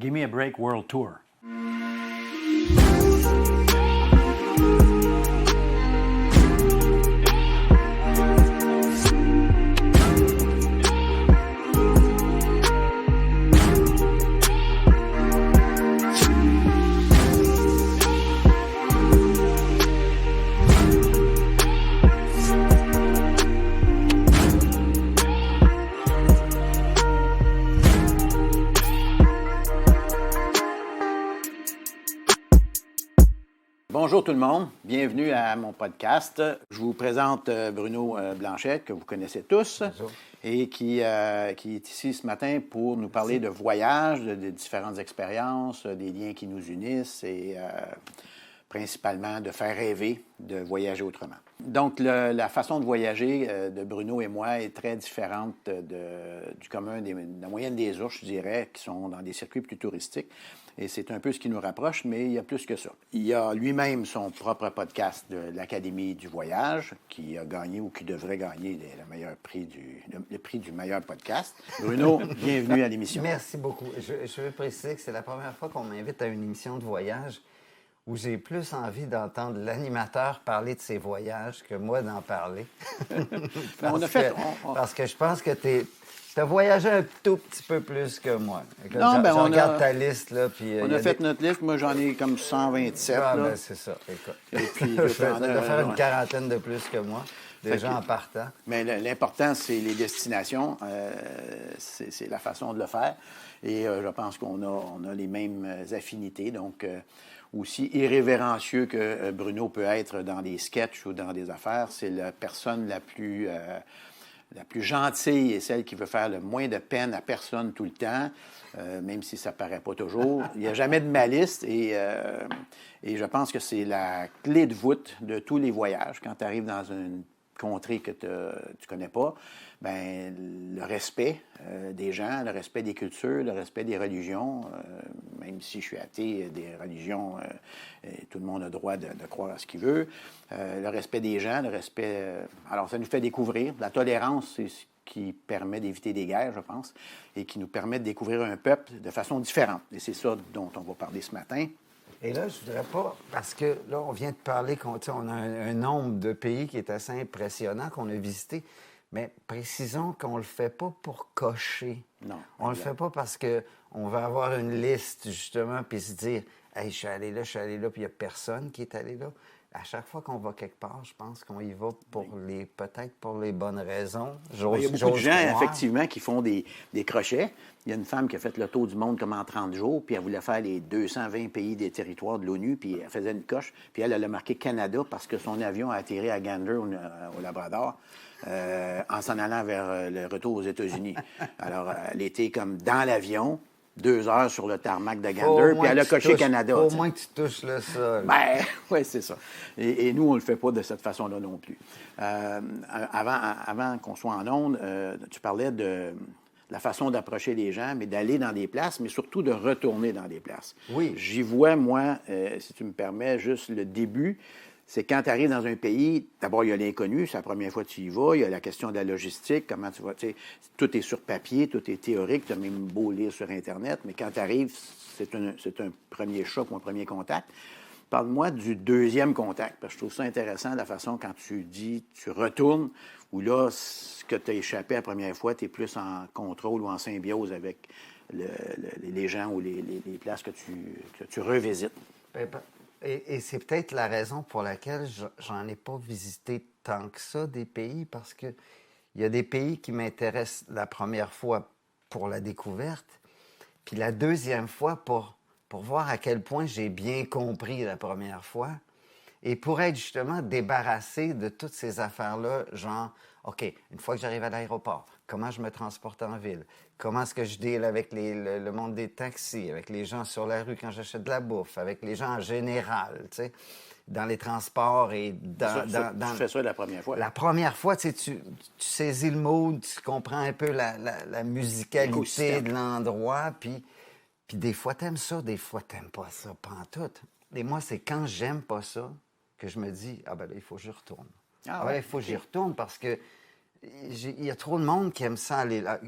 Give Me a Break World Tour. Bonjour tout le monde, bienvenue à mon podcast. Je vous présente Bruno Blanchet, que vous connaissez tous. Bonjour. Et qui est ici ce matin pour nous parler de voyages, de différentes expériences, des liens qui nous unissent et principalement de faire rêver de voyager autrement. Donc, la façon de voyager de Bruno et moi est très différente du commun, de la moyenne des ours, je dirais, qui sont dans des circuits plus touristiques. Et c'est un peu ce qui nous rapproche, mais il y a plus que ça. Il a lui-même son propre podcast de l'Académie du voyage, qui a gagné ou qui devrait gagner le prix du meilleur podcast. Bruno, bienvenue à l'émission. Merci beaucoup. Je veux préciser que c'est la première fois qu'on m'invite à une émission de voyage où j'ai plus envie d'entendre l'animateur parler de ses voyages que moi d'en parler. Parce que je pense que tu as voyagé un tout petit peu plus que moi. Je regarde ta liste. Là, puis, on a fait notre liste. Moi, j'en ai comme 127. Ah, ben, c'est ça. Écoute. Et puis, je vais faire une quarantaine de plus que moi, déjà en partant. Mais l'important, c'est les destinations. C'est la façon de le faire. Et je pense qu'on a les mêmes affinités. Donc, aussi irrévérencieux que Bruno peut être dans des sketchs ou dans des affaires, c'est la personne la plus gentille et celle qui veut faire le moins de peine à personne tout le temps, même si ça ne paraît pas toujours. Il n'y a jamais de malice et je pense que c'est la clé de voûte de tous les voyages. Quand tu arrives dans une contrée que tu ne connais pas, bien, le respect des gens, le respect des cultures, le respect des religions, même si je suis athée, des religions, tout le monde a le droit de croire à ce qu'il veut, le respect des gens, le respect... alors, ça nous fait découvrir. La tolérance, c'est ce qui permet d'éviter des guerres, je pense, et qui nous permet de découvrir un peuple de façon différente. Et c'est ça dont on va parler ce matin. Et là, je ne voudrais pas, parce que là, on vient de parler qu'on a un nombre de pays qui est assez impressionnant qu'on a visité, mais précisons qu'on ne le fait pas pour cocher. Non. On ne le fait pas parce qu'on va avoir une liste, justement, puis se dire « Hey, je suis allé là, puis il n'y a personne qui est allé là. » À chaque fois qu'on va quelque part, je pense qu'on y va peut-être pour les bonnes raisons. Il y a beaucoup de gens, effectivement, qui font des crochets. Il y a une femme qui a fait le tour du monde comme en 30 jours, puis elle voulait faire les 220 pays des territoires de l'ONU, puis elle faisait une coche, puis elle a marqué Canada parce que son avion a atterri à Gander, au Labrador, en s'en allant vers le retour aux États-Unis. Alors, elle était comme dans l'avion, 2 heures sur le tarmac de Gander, puis elle a coché Canada. Au moins que tu touches le sol. Ben, oui, c'est ça. Et nous, on ne le fait pas de cette façon-là non plus. Avant qu'on soit en ondes, tu parlais de la façon d'approcher les gens, mais d'aller dans des places, mais surtout de retourner dans des places. Oui. J'y vois, moi, si tu me permets, juste le début. C'est quand tu arrives dans un pays, d'abord, il y a l'inconnu, c'est la première fois que tu y vas, il y a la question de la logistique, comment tu vas, tu sais, tout est sur papier, tout est théorique, tu as même beau lire sur Internet, mais quand tu arrives, c'est un premier choc ou un premier contact. Parle-moi du deuxième contact, parce que je trouve ça intéressant, la façon quand tu dis, tu retournes, où là, ce que tu as échappé la première fois, tu es plus en contrôle ou en symbiose avec les gens ou les places que tu revisites. Et c'est peut-être la raison pour laquelle j'en ai pas visité tant que ça des pays, parce qu'il y a des pays qui m'intéressent la première fois pour la découverte, puis la deuxième fois pour voir à quel point j'ai bien compris la première fois, et pour être justement débarrassé de toutes ces affaires-là, genre, OK, une fois que j'arrive à l'aéroport, comment je me transporte en ville? Comment est-ce que je deal avec le monde des taxis, avec les gens sur la rue quand j'achète de la bouffe, avec les gens en général, tu sais, dans les transports et dans... Tu fais ça la première fois. La première fois, tu sais, tu saisis le mood, tu comprends un peu la musicalité de l'endroit, puis des fois, t'aimes ça, des fois, t'aimes pas ça, pantoute. Et moi, c'est quand j'aime pas ça que je me dis, ah ben là, il faut que je retourne. Il faut que j'y retourne parce que il y a trop de monde qui aime ça aller là.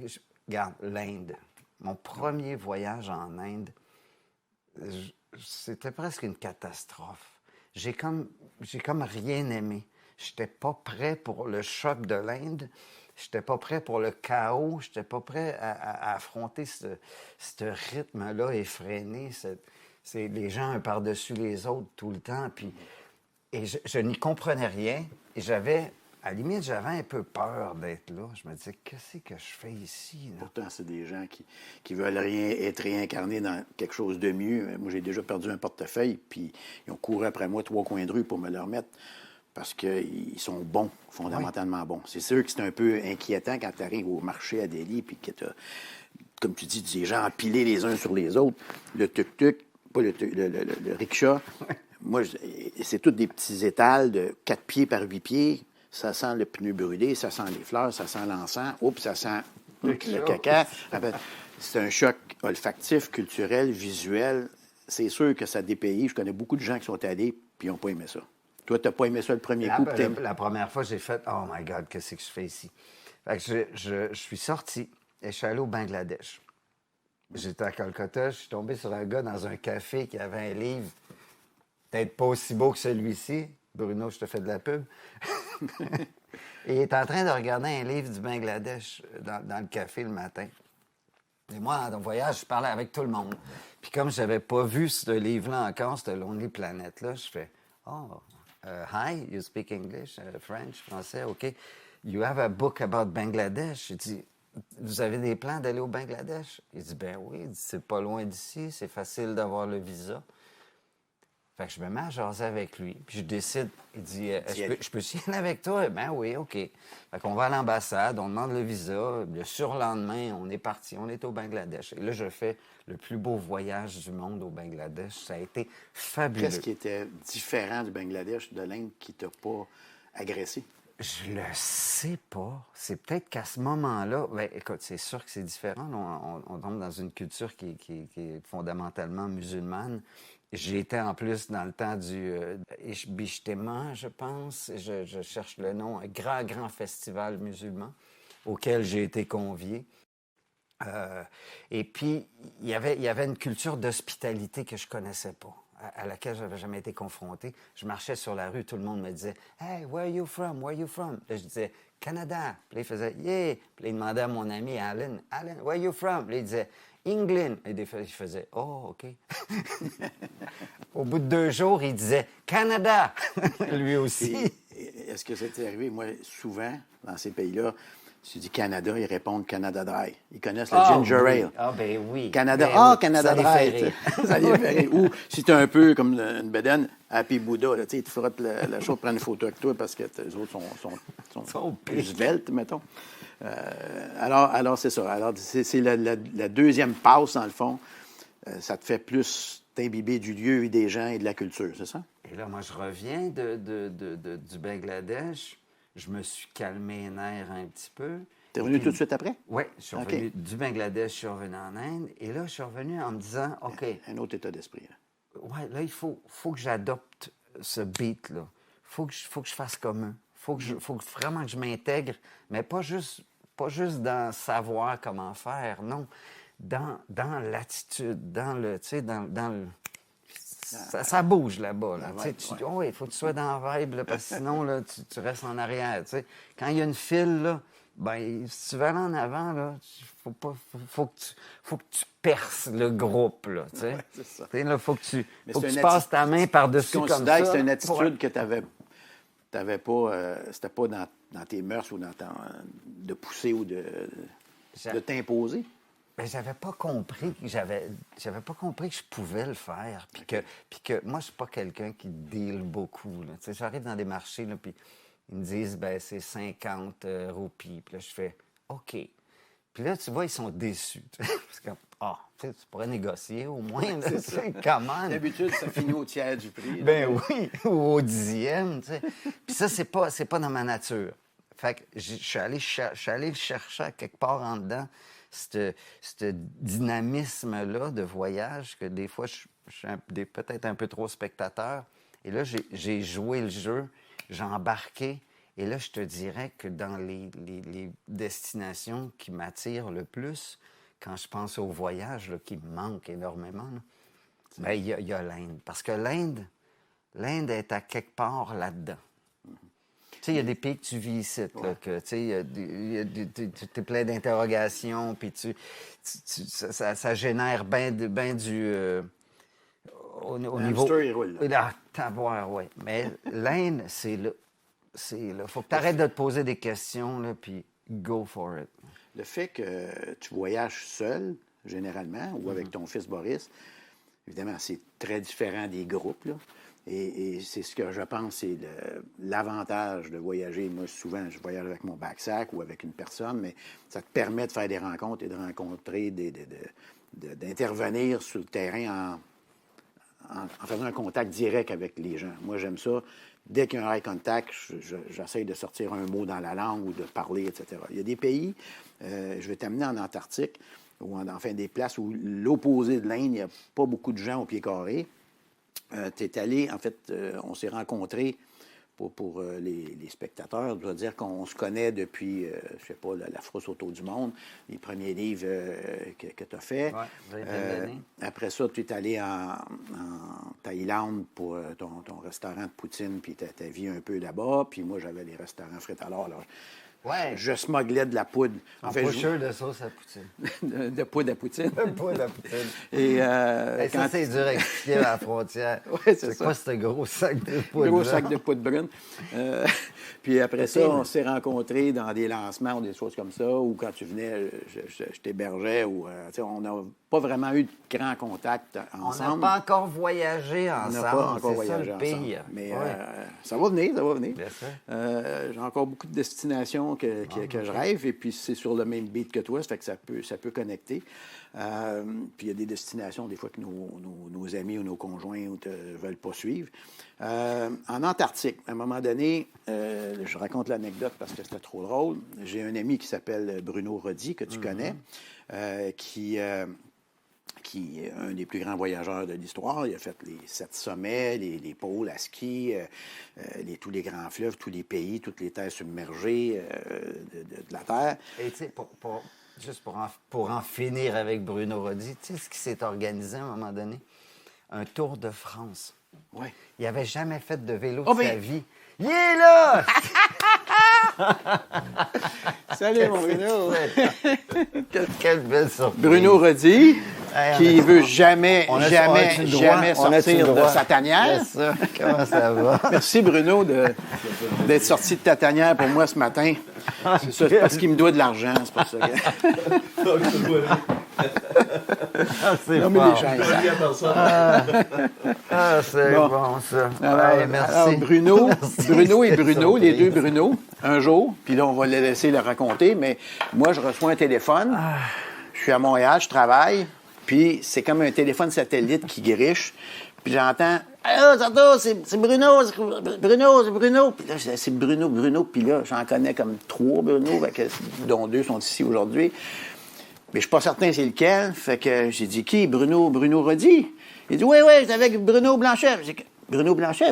Regarde, l'Inde. Mon premier voyage en Inde, c'était presque une catastrophe. J'ai comme rien aimé. J'étais pas prêt pour le choc de l'Inde. J'étais pas prêt pour le chaos. J'étais pas prêt à affronter ce rythme-là effréné. C'est les gens un par-dessus les autres tout le temps. Et je n'y comprenais rien. Et à la limite, j'avais un peu peur d'être là. Je me disais, qu'est-ce que je fais ici? Là? Pourtant, c'est des gens qui veulent être réincarnés dans quelque chose de mieux. Moi, j'ai déjà perdu un portefeuille, puis ils ont couru après moi 3 coins de rue pour me le remettre parce qu'ils sont bons, fondamentalement bons. C'est sûr que c'est un peu inquiétant quand tu arrives au marché à Delhi, puis que tu as, comme tu dis, des gens empilés les uns sur les autres. Le tuk-tuk, pas le rickshaw. Moi, c'est tous des petits étals de 4 pieds par 8 pieds. Ça sent le pneu brûlé, ça sent les fleurs, ça sent l'encens. Oups, ça sent le caca. C'est un choc olfactif, culturel, visuel. C'est sûr que ça dépaysé. Je connais beaucoup de gens qui sont allés puis ils n'ont pas aimé ça. Toi, tu n'as pas aimé ça le premier coup? La première fois, j'ai fait « Oh my God, qu'est-ce que je fais ici? » Fait que je suis sorti et je suis allé au Bangladesh. J'étais à Calcutta, je suis tombé sur un gars dans un café qui avait un livre peut-être pas aussi beau que celui-ci. Bruno, je te fais de la pub. Et il est en train de regarder un livre du Bangladesh dans le café le matin. Et moi, dans le voyage, je parlais avec tout le monde. Puis comme je n'avais pas vu ce livre-là encore, ce Lonely Planet-là, je fais « Oh, hi, you speak English, French, français, OK. You have a book about Bangladesh. » J'ai dit « Vous avez des plans d'aller au Bangladesh? » Il dit « Ben oui, c'est pas loin d'ici, c'est facile d'avoir le visa. » Fait que je me mets à jaser avec lui. Puis je décide, il dit, je peux y aller avec toi? Ben oui, OK. Fait qu'on va à l'ambassade, on demande le visa. Le surlendemain, on est parti, on est au Bangladesh. Et là, je fais le plus beau voyage du monde au Bangladesh. Ça a été fabuleux. Qu'est-ce qui était différent du Bangladesh, de l'Inde, qui t'a pas agressé? Je le sais pas. C'est peut-être qu'à ce moment-là, bien, écoute, c'est sûr que c'est différent. On tombe dans une culture qui est fondamentalement musulmane. J'étais en plus dans le temps du Ishbishtema, je pense. Je cherche le nom. Un grand festival musulman auquel j'ai été convié. Et puis, il y avait une culture d'hospitalité que je connaissais pas, à laquelle je n'avais jamais été confronté. Je marchais sur la rue, tout le monde me disait « Hey, where are you from? Where are you from? » Là, je disais « Canada. » Puis là, il faisait « Yeah. » Puis là, il demandait à mon ami Alan « Alan, where are you from? » Puis là, il disait « England. » Et des fois, il faisait « Oh, OK. » Au bout de 2 jours, il disait « Canada. » Lui aussi. Est-ce que ça t'est arrivé? Moi, souvent, dans ces pays-là, tu dis Canada, ils répondent Canada Dry. Ils connaissent le ginger ale. Ah, ben oui. Canada, oui. Canada Dry. Ça les fait rire. Ou si tu es un peu comme une bedaine, Happy Buddha, là, tu te frottes la chose, prendre une photo avec toi parce que les autres sont plus sveltes, mettons. Alors c'est ça. Alors, c'est la deuxième passe, dans le fond. Ça te fait plus t'imbiber du lieu et des gens et de la culture, c'est ça? Et là, moi, je reviens du Bangladesh. Je me suis calmé les nerfs un petit peu. T'es revenu tout de suite après? Oui, je suis revenu du Bangladesh, je suis revenu en Inde. Et là, je suis revenu en me disant, OK. Un autre état d'esprit. Oui, là, il faut que j'adopte ce beat-là. Faut que je fasse comme eux. Faut que vraiment que je m'intègre, mais pas juste dans savoir comment faire, non. Dans l'attitude, dans le, tu sais, dans le... Ça bouge là-bas. Là. Il faut que tu sois dans la vibe, là, parce que sinon, là, tu restes en arrière. T'sais. Quand il y a une file, là, ben, si tu veux aller en avant, là, faut que tu perces le groupe. Là, ouais, c'est ça. Là, faut que tu passes ta main par-dessus comme ça. Tu considères que c'est une attitude que tu n'avais pas... c'était pas dans tes mœurs ou de pousser ou de t'imposer? Ben, j'avais pas compris que je pouvais le faire. Puis que moi, je suis pas quelqu'un qui deal beaucoup. Là. J'arrive dans des marchés, là, puis ils me disent, ben c'est 50 roupies. Puis là, je fais, OK. Puis là, tu vois, ils sont déçus. Parce que, tu pourrais négocier au moins. Là, comment? D'habitude, ça finit au tiers du prix. Ben oui, ou au 10e. Puis ça, c'est pas dans ma nature. Fait que je suis allé le chercher quelque part en dedans. Ce dynamisme-là de voyage, que des fois, je suis peut-être un peu trop spectateur. Et là, j'ai joué le jeu, j'ai embarqué. Et là, je te dirais que dans les destinations qui m'attirent le plus, quand je pense au voyage là, qui me manque énormément, là, ben, il y a l'Inde. Parce que l'Inde est à quelque part là-dedans. Tu sais, il y a des pays que tu vis ici, là, que, tu sais, tu es plein d'interrogations, puis ça génère bien du... au niveau... hamster, il roule. Oui. Mais l'Inde, c'est là. Faut que tu arrêtes de te poser des questions, là, puis go for it. Le fait que tu voyages seul, généralement, ou avec ton fils Boris, évidemment, c'est très différent des groupes, là. Et c'est ce que je pense, c'est l'avantage de voyager. Moi, souvent, je voyage avec mon backsack ou avec une personne, mais ça te permet de faire des rencontres et de rencontrer, d'intervenir sur le terrain en faisant un contact direct avec les gens. Moi, j'aime ça. Dès qu'il y a un eye contact, j'essaie de sortir un mot dans la langue ou de parler, etc. Il y a des pays, je vais t'amener en Antarctique, ou enfin des places où l'opposé de l'Inde, il n'y a pas beaucoup de gens au pied carré. Tu es allé, en fait, on s'est rencontrés pour les spectateurs. Je dois dire qu'on se connaît depuis, je sais pas, la frousse autour du monde, les premiers livres que tu as faits. Après ça, tu es allé en Thaïlande pour ton restaurant de poutine, puis tu as vu un peu là-bas. Puis moi, j'avais les restaurants frites alors. Ouais. Je smugglais de la poudre. En fait, de sauce à poutine. de poudre à poutine. De poudre à poutine. Et, ça, c'est dur à expliquer à la frontière. Ouais, c'est quoi ce gros sac de poudre? Gros sac de poudre brune. Puis après ça, on s'est rencontrés dans des lancements ou des choses comme ça, ou quand tu venais, je t'hébergeais. On n'a pas vraiment eu de grand contact ensemble. On n'a pas encore voyagé ensemble. On n'a pas encore voyagé ça, ensemble. Mais ça va venir, ça va venir. Bien sûr. J'ai encore beaucoup de destinations que je rêve, et puis c'est sur le même beat que toi, ça fait que ça peut connecter. Puis il y a des destinations, des fois, que nos amis ou nos conjoints ne veulent pas suivre. En Antarctique, à un moment donné, je raconte l'anecdote parce que c'était trop drôle. J'ai un ami qui s'appelle Bruno Rodi, que tu connais, qui est un des plus grands voyageurs de l'histoire. Il a fait les 7 sommets, les pôles à ski, tous les grands fleuves, tous les pays, toutes les terres submergées de la Terre. Et tu sais, juste pour en finir avec Bruno Rodi, tu sais ce qui s'est organisé à un moment donné? Un Tour de France. Oui. Il n'avait jamais fait de vélo de sa vie. Il est là! Salut, mon Bruno! Quelle belle surprise! Bruno Rodi, qui veut jamais sortir de sa tanière. Comment ça va? Merci, Bruno, d'être sorti de ta tanière pour moi ce matin. C'est ça, c'est parce qu'il me doit de l'argent, c'est pour ça. C'est non, fort. C'est bon, ça. Merci. Alors, Bruno et Bruno, les deux Bruno, un jour, puis là, on va les laisser le raconter, mais moi, je reçois un téléphone. Je suis à Montréal, je travaille, puis c'est comme un téléphone satellite qui griche. Puis j'entends « Allô, Santo, c'est Bruno, c'est Bruno. » Puis là, c'est Bruno. Puis là, j'en connais comme 3 Bruno, dont 2 sont ici aujourd'hui. Mais je suis pas certain c'est lequel. Fait que j'ai dit « Qui? Bruno Rodi? » Il dit « Oui, c'est avec Bruno Blanchet. » J'ai dit « Bruno Blanchet?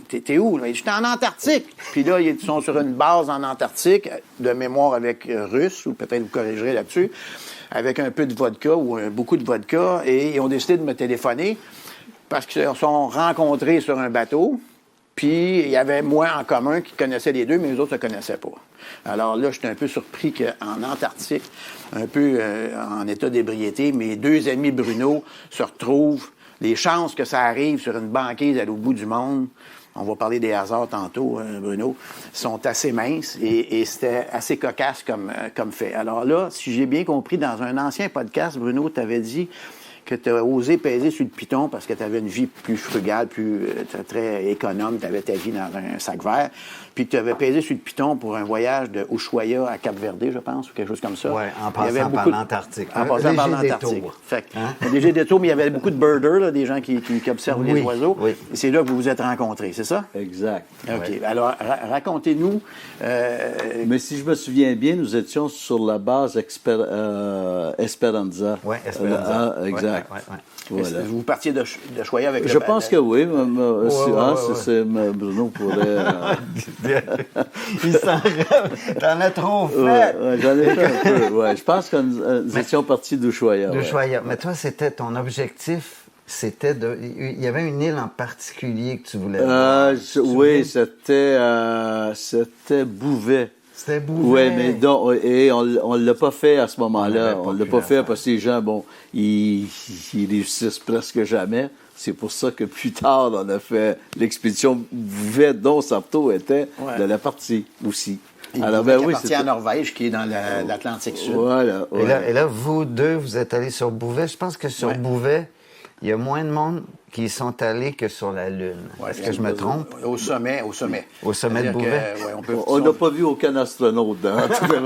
T'es où? » Il dit « J'étais en Antarctique. » Puis là, ils sont sur une base en Antarctique, de mémoire avec russe, ou peut-être vous corrigerez là-dessus, avec un peu de vodka ou beaucoup de vodka, et ils ont décidé de me téléphoner parce qu'ils se sont rencontrés sur un bateau, puis il y avait moi en commun qui connaissais les deux, mais les autres ne se connaissaient pas. Alors là, j'étais un peu surpris qu'en Antarctique, un peu en état d'ébriété, mes 2 amis Bruno se retrouvent. Les chances que ça arrive sur une banquise à l'autre bout du monde, on va parler des hasards tantôt, Bruno, sont assez minces et c'était assez cocasse comme fait. Alors là, si j'ai bien compris, dans un ancien podcast, Bruno, tu avais dit que tu as osé peser sur le piton parce que tu avais une vie plus frugale, plus très économe, tu avais ta vie dans un sac vert, puis que tu avais pesé sur le piton pour un voyage de Ushuaia à Cap-Verde, je pense, ou quelque chose comme ça. Oui, en passant par l'Antarctique. En passant par l'Antarctique. Un léger détour, mais il y avait beaucoup de birders, là, des gens qui observent les oiseaux. Oui. Et c'est là que vous vous êtes rencontrés, c'est ça? Exact. OK. Ouais. Alors, racontez-nous. Mais si je me souviens bien, nous étions sur la base Esperanza. Oui, Esperanza. Exact. exact. Voilà. Vous partiez de Choya avec Je pense que oui. Bruno pourrait... Il s'en T'en as trop fait. J'en ai fait un peu. Ouais. Je pense que nous étions partis d'Ushuaïa. D'Ushuaïa. Mais toi, c'était ton objectif. Il y avait une île en particulier que tu voulais voir. Oui, c'était Bouvet. C'était Bouvet. Oui, mais on ne l'a pas fait à ce moment-là. On ne l'a pas fait parce que les gens, ils réussissent presque jamais. C'est pour ça que plus tard, on a fait l'expédition Bouvet, dont Sarto était de la partie aussi. Alors, partie à Norvège, qui est dans l'Atlantique Sud. Voilà. Et là, vous deux, vous êtes allés sur Bouvet. Je pense que sur Bouvet, il y a moins de monde qui y sont allés que sur la Lune. Est-ce que je me trompe? Au sommet. Au sommet de Bouvet? On n'a pas vu aucun astronaute dans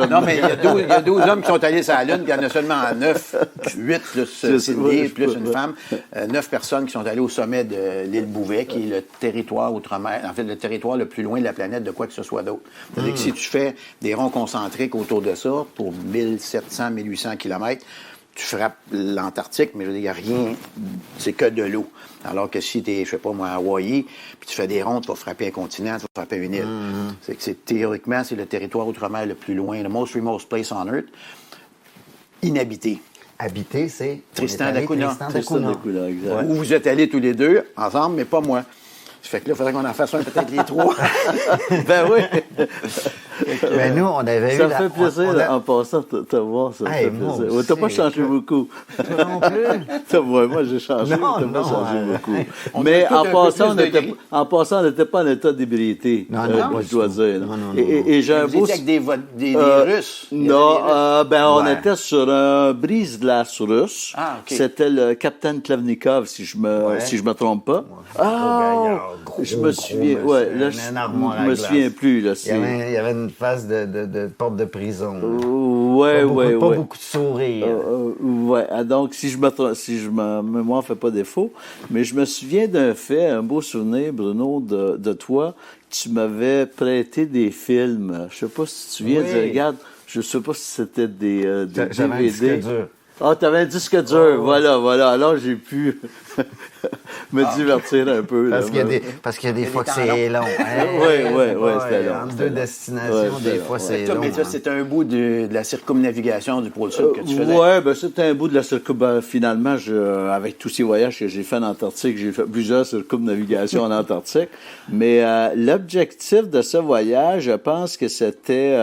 Non, mais il y a 12 hommes qui sont allés sur la Lune, puis il y en a seulement 9, 8 plus Cindy, plus une femme, 9 personnes qui sont allées au sommet de l'île Bouvet, qui est le territoire outre-mer, en fait, le territoire le plus loin de la planète de quoi que ce soit d'autre. C'est-à-dire que si tu fais des ronds concentriques autour de ça, pour 1700, 1800 km, tu frappes l'Antarctique, mais je veux dire, il n'y a rien, c'est que de l'eau. Alors que si tu es, je sais pas moi, à Hawaï, puis tu fais des ronds, tu vas frapper un continent, tu vas frapper une île. Théoriquement, c'est le territoire outre-mer le plus loin, le most remote place on Earth, inhabité. Habité, c'est Tristan da Cunha. Exact. Où vous êtes allés tous les deux, ensemble, mais pas moi. Ça fait que là, il faudrait qu'on en fasse un, peut-être les trois. Ben oui. Mais nous, on avait ça fait plaisir en passant de te voir. Ça fait plaisir. T'as pas changé beaucoup. Toi non plus. Moi, j'ai changé. T'as pas changé beaucoup. Mais en passant, on n'était pas en état d'ébriété. Non, je dois dire. Non. Et j'ai un beau... Vous étiez avec des Russes? Non, on était sur un brise-glace russe. Ah, OK. C'était le capitaine Klavnikov, si je me trompe pas. Je me souviens. Je me souviens plus. Là, il y avait une face de porte de prison. Pas beaucoup de sourires. Donc, si ma mémoire ne fait pas défaut, mais je me souviens d'un fait, un beau souvenir, Bruno, de toi. Tu m'avais prêté des films. Je ne sais pas si tu viens de regarder. Je ne sais pas si c'était des J'avais un DVD. disque dur. Ah, tu avais un disque dur. Voilà. Alors, j'ai pu me divertir un peu. Parce qu'il y a des fois que c'est long. Oui, c'était long. Entre deux destinations, des fois, c'est long. Mais ça, c'était un bout de la circumnavigation du pôle Sud que tu faisais. Oui, c'était un bout de la circumnavigation. Finalement, avec tous ces voyages que j'ai faits en Antarctique, j'ai fait plusieurs circumnavigations en Antarctique. Mais l'objectif de ce voyage, je pense que c'était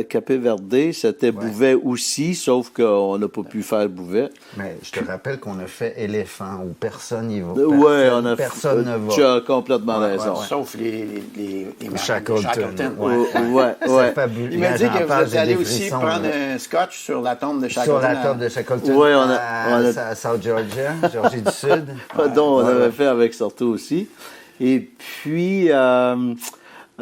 Cape Verde, c'était Bouvet aussi, sauf qu'on n'a pas pu faire Bouvet. Mais je te rappelle qu'on a fait éléphant, où personne n'y va. Personne ne va. Tu as complètement raison. Sauf les Shackleton. Ouais. Il m'a dit que vous allez aussi prendre un scotch sur la tombe de Shackleton. Sur la tombe de Shackleton. Oui, à South Georgia, Georgie du Sud. Donc, on avait fait avec Sarto aussi. Et puis...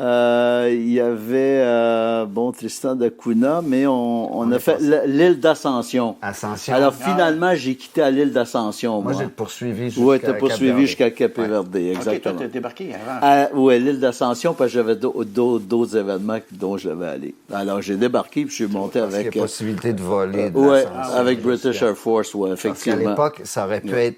il y avait, Tristan da Cunha, mais on a fait l'île d'Ascension. Alors, finalement, j'ai quitté à l'île d'Ascension. Moi, j'ai poursuivi jusqu'à Oui, tu as poursuivi jusqu'à Cape Verde, exactement. OK, toi, tu as débarqué avant. Oui, l'île d'Ascension, parce que j'avais d'autres événements dont je devais aller. Alors, j'ai débarqué, puis je suis monté avec... Il y a possibilité de voler. Oui, avec British Air Force, oui, effectivement. Parce qu'à l'époque, ça aurait pu être...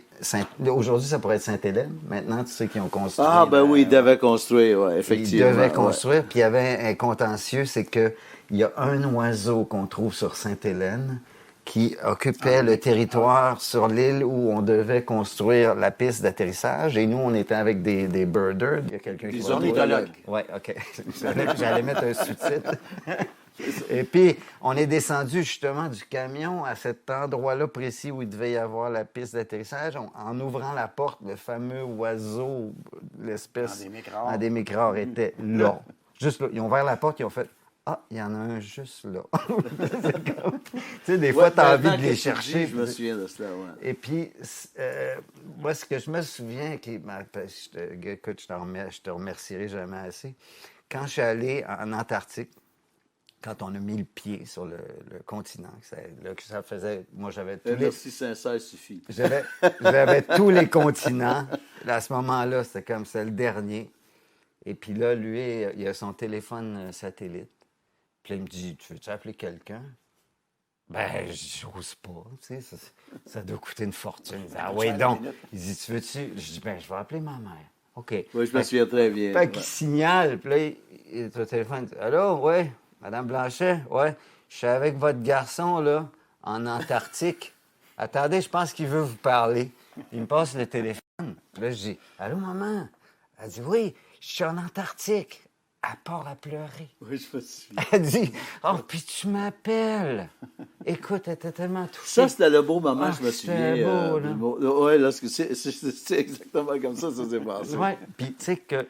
Aujourd'hui, ça pourrait être Sainte-Hélène. Maintenant, tu sais qu'ils ont construit... Oui, ils devaient construire, oui, effectivement. Ils devaient construire. Puis il y avait un contentieux, c'est qu'il y a un oiseau qu'on trouve sur Sainte-Hélène qui occupait le territoire sur l'île où on devait construire la piste d'atterrissage. Et nous, on était avec des birders. Il y a quelqu'un qui... Des ornithologues. Oui, OK. J'allais mettre un sous-titre. Et puis, on est descendu justement du camion à cet endroit-là précis où il devait y avoir la piste d'atterrissage. En ouvrant la porte, le fameux oiseau, l'espèce en démicrare était là. Juste là. Ils ont ouvert la porte, ils ont fait « Ah, il y en a un juste là. » Tu sais, des fois, tu as envie de les chercher. Je me souviens de cela, oui. Et puis, moi, ce que je me souviens, écoute, je te remercierai jamais assez. Quand je suis allé en Antarctique, quand on a mis le pied sur le continent, ça faisait... Moi, j'avais tous les... Merci sincère suffit. J'avais tous les continents. Là, à ce moment-là, c'était comme ça, le dernier. Et puis là, lui, il a son téléphone satellite. Puis là, il me dit, tu veux-tu appeler quelqu'un? Ben, j'ose pas, tu sais, ça doit coûter une fortune. Il dit, ah Ça oui, a donc. la minute. Il dit, tu veux-tu? Je dis, ben, je vais appeler ma mère. OK. Oui, je me souviens très bien. Fait qu'il signale, puis là, il est au téléphone. Il dit, allô, oui, Madame Blanchet, ouais, je suis avec votre garçon, là, en Antarctique. Attendez, je pense qu'il veut vous parler. Il me passe le téléphone. Là, je dis, allô, maman? Elle dit, oui, je suis en Antarctique. Elle part à pleurer. Oui, je me souviens. Elle dit, oh, puis tu m'appelles. Écoute, elle était tellement touchée. Ça, c'était le beau moment, Ah, je me c'était souviens. beau, là. Oui, là, c'est exactement comme ça s'est passé. Ouais, puis tu sais que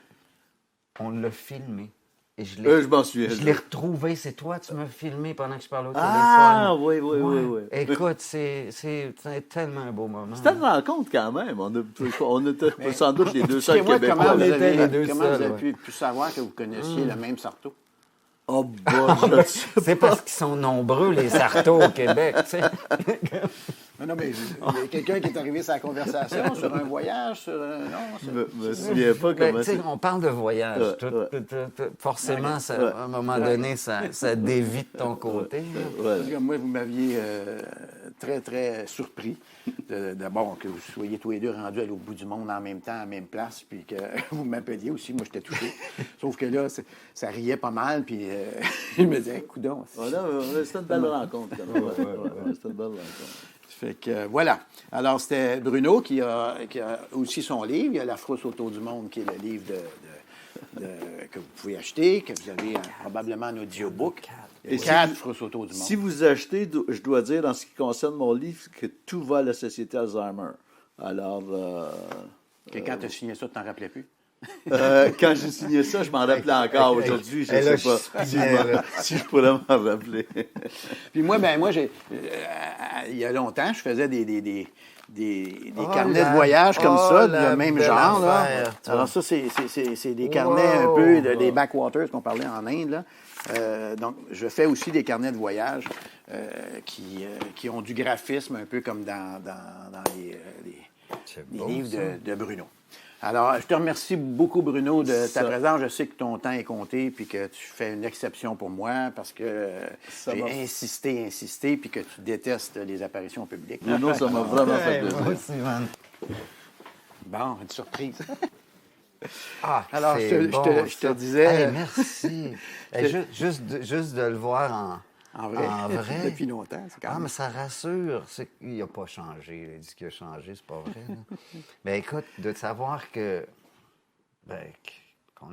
on l'a filmé. Et je Je m'en souviens. Je l'ai retrouvé. C'est toi, tu m'as filmé pendant que je parlais au Ah, téléphone. oui, oui, Ouais. oui. Écoute, c'est tellement un beau moment. C'était une rencontre quand même. On était sans doute les deux seuls Expliquez-moi Québécois. comment vous était avez, les deux comment vous seuls, avez pu savoir que vous connaissiez le même Sarto? Oh, bah, je sais C'est pas. parce qu'ils sont nombreux, les sartos au Québec, tu sais. Non, mais il y a quelqu'un qui est arrivé sur la conversation, sur un voyage, sur un... Non, Je me souviens pas Ben, comment tu sais, c'est. on parle de voyage. Ouais, Forcément, Ouais. à un moment donné, ça dévie de ton côté. là. Parce que moi, vous m'aviez très, très surpris. D'abord, que vous soyez tous les deux rendus à l'autre bout du monde en même temps, à la même place, puis que vous m'appeliez aussi. Moi, j'étais touché. Sauf que là, ça riait pas mal, puis je me disais, coudonc. C'était une belle rencontre. Quand même. Ouais, c'était une belle rencontre. Fait que voilà. Alors, c'était Bruno qui a aussi son livre. Il y a La frousse autour du monde, qui est le livre que vous pouvez acheter, que vous avez probablement en audiobook. Il y a Et si 4 vous- frousses autour du monde. Si vous achetez, je dois dire, en ce qui concerne mon livre, que tout va à la Société Alzheimer. Alors, Que quand tu as signé ça, tu t'en rappelais plus? quand j'ai signé ça, je m'en rappelais encore aujourd'hui. Je ne sais pas si je pourrais m'en rappeler. Puis moi, il y a longtemps, je faisais des carnets de voyage comme ça, la de même belle genre. Là. affaire, toi. Alors ça, c'est des carnets un Wow. peu des backwaters qu'on parlait en Inde. Là. Donc, je fais aussi des carnets de voyage qui ont du graphisme, un peu comme dans les beau, livres ça. de Bruno. Alors, je te remercie beaucoup, Bruno, de ta Ça- présence. Je sais que ton temps est compté, puis que tu fais une exception pour moi, parce que Ça j'ai m'a- insisté, puis que tu détestes les apparitions publiques. Bruno, ça m'a vraiment fait Moi plaisir. aussi, man. Bon, une surprise. Ah, Alors, c'est je te bon, ça. disais- Hey, merci. Hey, juste de le voir En vrai. En vrai. Depuis longtemps, c'est quand Ah, même... mais ça rassure. Il n'a pas changé. Il dit qu'il a changé, c'est pas vrai. là. Ben écoute, de savoir qu'on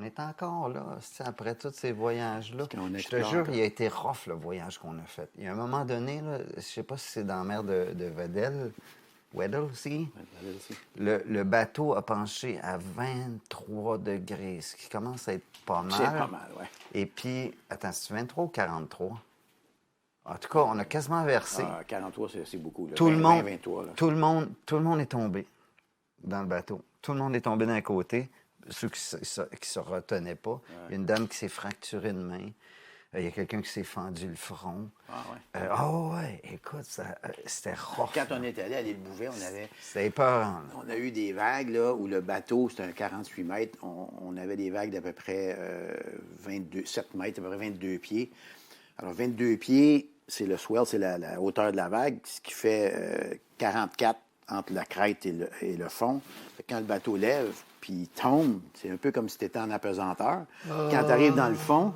est encore là, c'est après tous ces voyages-là. qu'on Je te explore jure, encore. il a été rough, le voyage qu'on a fait. Il y a un moment donné, là, je sais pas si c'est dans la mer de Weddell aussi. Le bateau a penché à 23 degrés, ce qui commence à être pas mal. C'est pas mal, oui. Et puis, attends, c'est 23 ou 43? En tout cas, on a quasiment versé. 43, c'est beaucoup. Là. Tout le 20, monde, 23, là. tout le monde est tombé dans le bateau. Tout le monde est tombé d'un côté. Ceux qui se retenaient pas. Il y a une dame qui s'est fracturée une main. Il y a quelqu'un qui s'est fendu le front. Ouais, écoute, c'était rough. Quand on est allé à l'île Bouvet, C'était épeurant. on a eu des vagues là, où le bateau, c'était un 48 mètres. On avait des vagues d'à peu près 7 mètres, à peu près 22 pieds. Alors, 22 pieds, c'est le swell, c'est la hauteur de la vague, ce qui fait 44 entre la crête et le fond. Fait que quand le bateau lève, puis il tombe, c'est un peu comme si tu étais en apesanteur. Quand tu arrives dans le fond,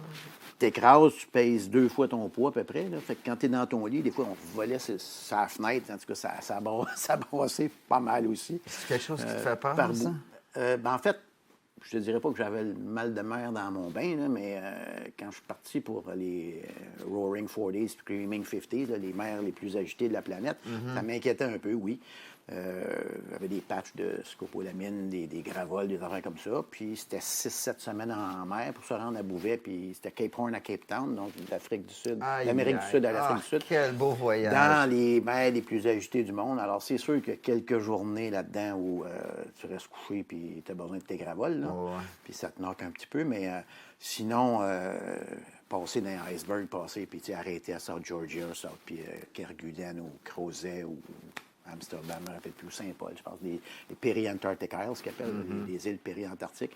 tu t'écrases, tu pèses 2 fois ton poids à peu près. Là. Fait que quand tu es dans ton lit, des fois, on volait sur la fenêtre. En tout cas, ça brassait pas mal aussi. C'est quelque chose qui te fait peur, Par ça? bout. En fait, je te dirais pas que j'avais le mal de mer dans mon bain, là, mais quand je suis parti pour les Roaring 40s, Screaming 50s, là, les mers les plus agitées de la planète, ça m'inquiétait un peu, oui. J'avais des patchs de scopolamine, des gravoles, des affaires comme ça. Puis c'était 6-7 semaines en mer pour se rendre à Bouvet. Puis c'était Cape Horn à Cape Town, donc l'Afrique du Sud, l'Amérique du Sud à l'Afrique du Sud. Quel beau voyage. Dans les mers les plus agitées du monde. Alors, c'est sûr qu'il y a quelques journées là-dedans où tu restes couché puis tu as besoin de tes gravoles. Là. Puis ça te knock un petit peu. Mais sinon, passer dans un iceberg, passer puis arrêter à South Georgia, South puis Kerguelen ou Crozet ou Amsterdam, je ne me rappelle plus, Saint-Paul, je pense, les Peri-Antarctic Isles, ce qu'ils appellent, les îles Peri-Antarctiques.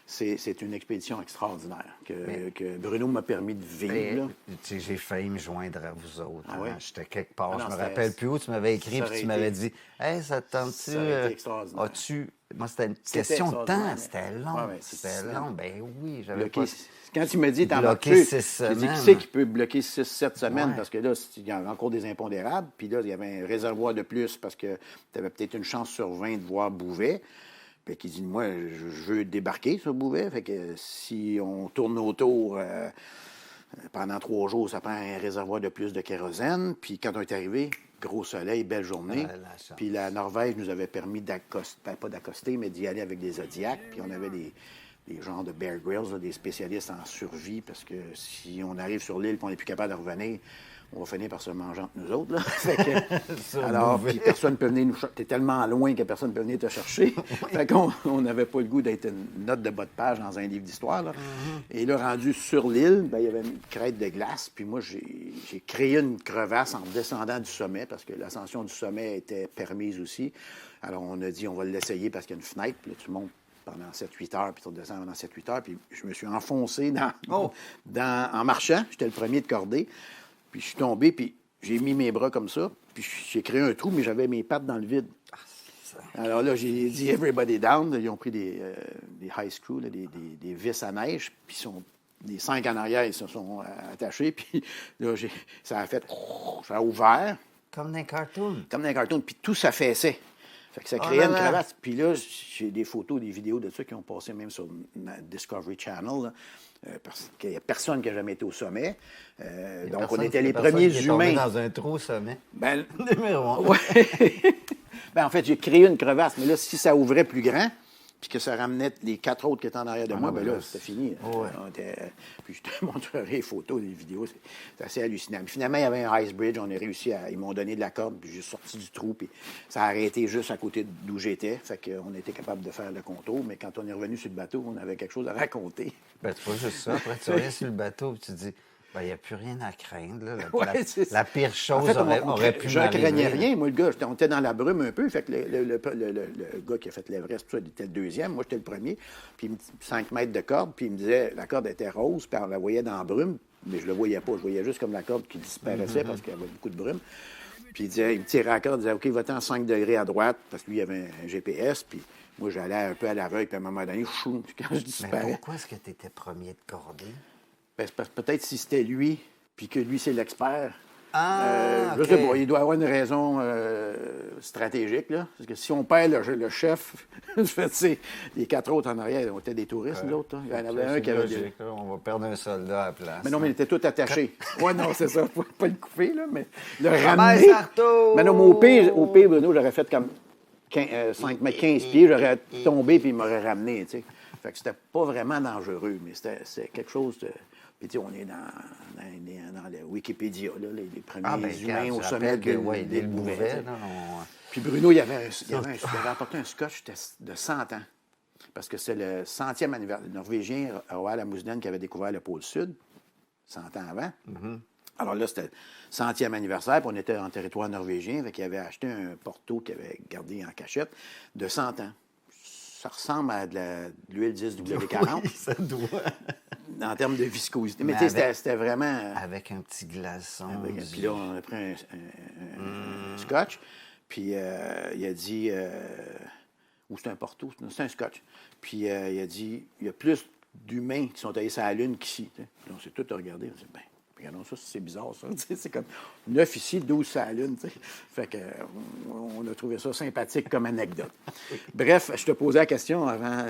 C'est une expédition extraordinaire que Bruno m'a permis de vivre. J'ai failli me joindre à vous autres. Ah oui? J'étais quelque part. Ah non, je me rappelle plus où tu m'avais écrit et tu m'avais dit hey, ça te tente-tu? Ça aurait été extraordinaire. Moi, c'était une question de temps. C'était long. Ouais, c'était long. Ben oui, j'avais bloqué, pas... Quand tu me dis t'en bloqué bloqué 6 semaines. Qui c'est qui peut bloquer 6-7 semaines? Ouais. Parce que là, il y a encore des impondérables. Puis là, il y avait un réservoir de plus parce que tu avais peut-être une chance sur 20 de voir Bouvet. Fait qu'il dit, moi, je veux débarquer sur Bouvet. Fait que si on tourne autour pendant 3 jours, ça prend un réservoir de plus de kérosène. Puis quand on est arrivé, gros soleil, belle journée. Puis la Norvège nous avait permis d'accoster, pas d'accoster, mais d'y aller avec des Zodiacs. Puis on avait des genres de Bear Grylls, là, des spécialistes en survie, parce que si on arrive sur l'île et on n'est plus capable de revenir, on va finir par se manger entre nous autres. Là. Fait que, alors, puis personne ne peut venir nous chercher. T'es tellement loin que personne ne peut venir te chercher. Fait qu'on n'avait pas le goût d'être une note de bas de page dans un livre d'histoire. Là. Et là, rendu sur l'île, ben, il y avait une crête de glace. Puis moi, j'ai créé une crevasse en descendant du sommet, parce que l'ascension du sommet était permise aussi. Alors, on a dit, on va l'essayer parce qu'il y a une fenêtre. Puis là, tu montes pendant 7-8 heures, puis tu redescends pendant 7-8 heures. Puis je me suis enfoncé en marchant. J'étais le premier de cordée. Puis je suis tombé, puis j'ai mis mes bras comme ça, puis j'ai créé un trou, mais j'avais mes pattes dans le vide. Alors là, j'ai dit « everybody down ». Ils ont pris des high screws, là, des vis à neige, puis les 5 en arrière, ils se sont attachés, puis là, ça a ouvert. Comme dans un cartoon. Comme dans un cartoon, puis tout s'affaissait. Fait que ça créait une crevasse. Puis là, j'ai des photos, des vidéos de ça qui ont passé même sur Discovery Channel, là. Parce qu'il n'y a personne qui n'a jamais été au sommet. Donc, on était les premiers humains. Dans un trou au sommet. Ben, Numéro 1. Ouais. Ben, en fait, j'ai créé une crevasse. Mais là, si ça ouvrait plus grand, puis que ça ramenait les 4 autres qui étaient en arrière de moi, ben là, c'était fini. Ouais. Puis je te montrerai les photos, les vidéos. C'est assez hallucinant. Puis finalement, il y avait un ice bridge. On a réussi Ils m'ont donné de la corde, puis j'ai sorti du trou, puis ça a arrêté juste à côté d'où j'étais. Fait qu'on était capable de faire le contour. Mais quand on est revenu sur le bateau, on avait quelque chose à raconter. Ben, c'est pas juste ça. Après, tu reviens sur le bateau, puis tu te dis, ben, il n'y a plus rien à craindre. Là. La pire chose en fait, aurait pu je ne m'arriver. craignais rien. Moi, le gars, on était dans la brume un peu. Fait que le gars qui a fait l'Everest, il était le deuxième. Moi, j'étais le premier. Puis 5 mètres de corde. Puis il me disait, la corde était rose, puis on la voyait dans la brume. Mais je ne le voyais pas. Je voyais juste comme la corde qui disparaissait parce qu'il y avait beaucoup de brume. Puis il me tirait la corde, il disait, OK, va-t'en 5 degrés à droite, parce que lui, il avait un GPS. Puis moi, j'allais un peu à l'aveugle. Puis à un moment donné, chou, quand je disparais. Mais pourquoi est-ce que tu étais premier de cordée? Ben, peut-être si c'était lui, puis que lui, c'est l'expert. Je OK. sais pas, il doit avoir une raison stratégique, là. Parce que si on perd le chef, les 4 autres en arrière, on était des touristes, nous autres. Hein. Il y en avait un qui avait... Logique, là. On va perdre un soldat à la place. Mais non, mais il était tout attaché. Oui, non, c'est ça. Faut pas le couper, là, mais le Robert ramener... Sarto! Mais non, mais au pire, Bruno, j'aurais fait comme 5 mètres 15 pieds, j'aurais tombé puis il m'aurait ramené, tu sais. Fait que c'était pas vraiment dangereux, mais c'était quelque chose de... Puis, tu sais, on est dans le Wikipédia, là, les premiers humains au sommet de l'île Bouvet. Puis Bruno, il avait apporté un scotch de 100 ans. Parce que c'est le 100e anniversaire. Le Norvégien Roald Amundsen qui avait découvert le pôle Sud, 100 ans avant. Alors là, c'était le 100e anniversaire, puis on était en territoire norvégien. Fait qu'il avait acheté un Porto qu'il avait gardé en cachette de 100 ans. Ça ressemble à de l'huile 10W40. Oui, ça doit. En termes de viscosité. Mais tu sais, c'était vraiment... Avec un petit glaçon. Puis là, on a pris un scotch. Puis il a dit... ou c'est un Porto? C'est un scotch. Puis il a dit, il y a plus d'humains qui sont allés sur la Lune qu'ici. Puis on s'est tous regardés. On s'est dit, ben, regardons ça, c'est bizarre, ça. C'est comme 9 ici, 12 sur la Lune. T'sais. Fait que, on a trouvé ça sympathique comme anecdote. Bref, je te posais la question avant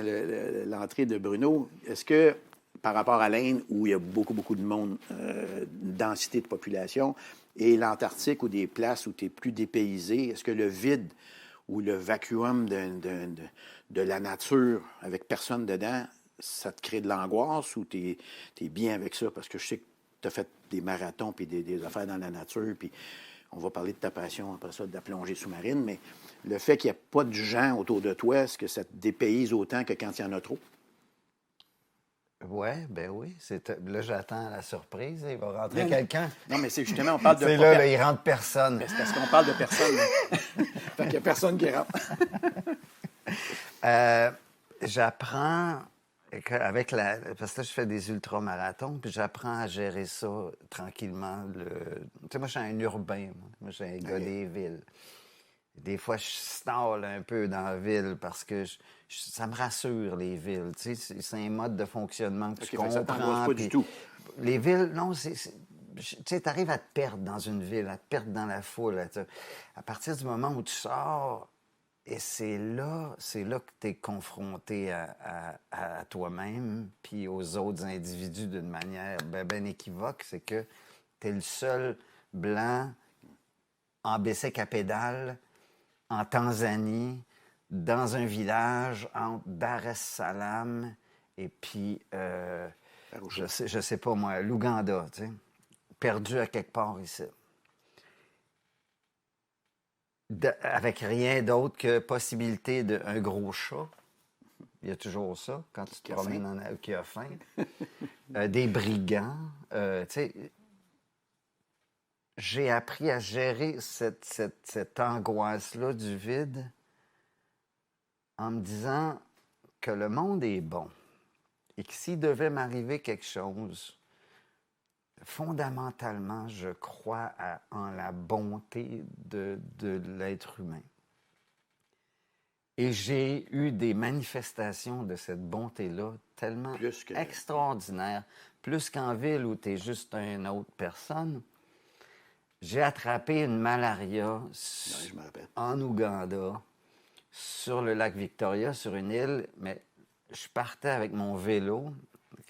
l'entrée de Bruno. Est-ce que, par rapport à l'Inde, où il y a beaucoup, beaucoup de monde, une densité de population, et l'Antarctique, ou des places où tu es plus dépaysé, est-ce que le vide ou le vacuum de la nature, avec personne dedans, ça te crée de l'angoisse ou tu es bien avec ça? Parce que je sais que tu as fait des marathons puis des affaires dans la nature, puis on va parler de ta passion après ça, de la plongée sous-marine, mais le fait qu'il n'y ait pas de gens autour de toi, est-ce que ça te dépayse autant que quand il y en a trop? Oui, ben oui. Là, j'attends la surprise. Il va rentrer quelqu'un. Non, mais c'est justement, on parle de... C'est là, il rentre personne. C'est parce qu'on parle de personne. Fait qu'il n'y a personne qui rentre. J'apprends avec parce que là, je fais des ultramarathons, puis j'apprends à gérer ça tranquillement. Tu sais, moi, je suis un urbain. Moi, je suis un gars des villes. Des fois, je snarle un peu dans la ville parce que ça me rassure, les villes. Tu sais, c'est un mode de fonctionnement que tu comprends. Ça t'angoisse pas du tout. Les villes, non, tu sais, t'arrives à te perdre dans une ville, à te perdre dans la foule. À partir du moment où tu sors, et c'est là que tu es confronté à toi-même puis aux autres individus d'une manière ben équivoque. C'est que tu es le seul blanc en bicycle à pédale en Tanzanie, dans un village entre Dar es Salaam et puis, je sais pas moi, l'Ouganda, tu sais, perdu à quelque part ici. Avec rien d'autre que possibilité d'un gros chat. Il y a toujours ça, quand tu te promènes qui a faim. Des brigands. Tu sais, j'ai appris à gérer cette angoisse-là du vide en me disant que le monde est bon et que s'il devait m'arriver quelque chose, fondamentalement, je crois en la bonté de l'être humain. Et j'ai eu des manifestations de cette bonté-là tellement extraordinaires, plus qu'en ville où tu es juste une autre personne. J'ai attrapé une malaria en Ouganda, sur le lac Victoria, sur une île, mais je partais avec mon vélo,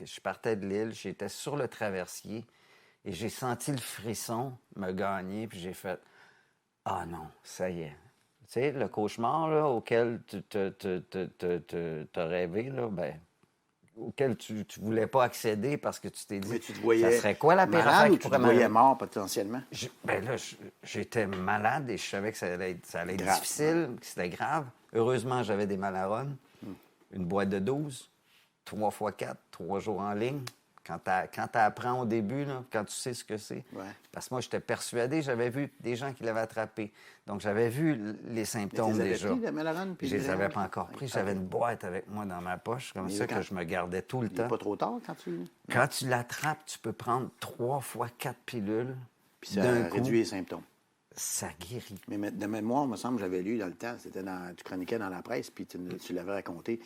je partais de l'île, j'étais sur le traversier et j'ai senti le frisson me gagner, puis j'ai fait « Ah non, ça y est ». Tu sais, le cauchemar là, auquel tu t'as rêvé, là, auquel tu voulais pas accéder parce que tu t'es dit, tu te voyais ça serait quoi la pire affaire qui pourrait m'arriver? Tu te voyais mort potentiellement? J'étais malade et je savais que ça allait être difficile, que c'était grave. Heureusement, j'avais des Malaron, une boîte de 12, 3 x 4, 3 jours en ligne. Quand tu apprends au début, là, quand tu sais ce que c'est. Ouais. Parce que moi, j'étais persuadé, j'avais vu des gens qui l'avaient attrapé. Donc, j'avais vu les symptômes déjà. Pris, Malaron, je les avais pas encore pris. J'avais une boîte avec moi dans ma poche, comme ça, que je me gardais tout le temps. Pas trop tard quand tu... Quand tu l'attrapes, tu peux prendre 3 x 4 pilules. Puis ça réduit les symptômes. Ça guérit. Mais de mémoire, il me semble, j'avais lu dans le temps, tu chroniquais dans la presse, puis tu l'avais raconté,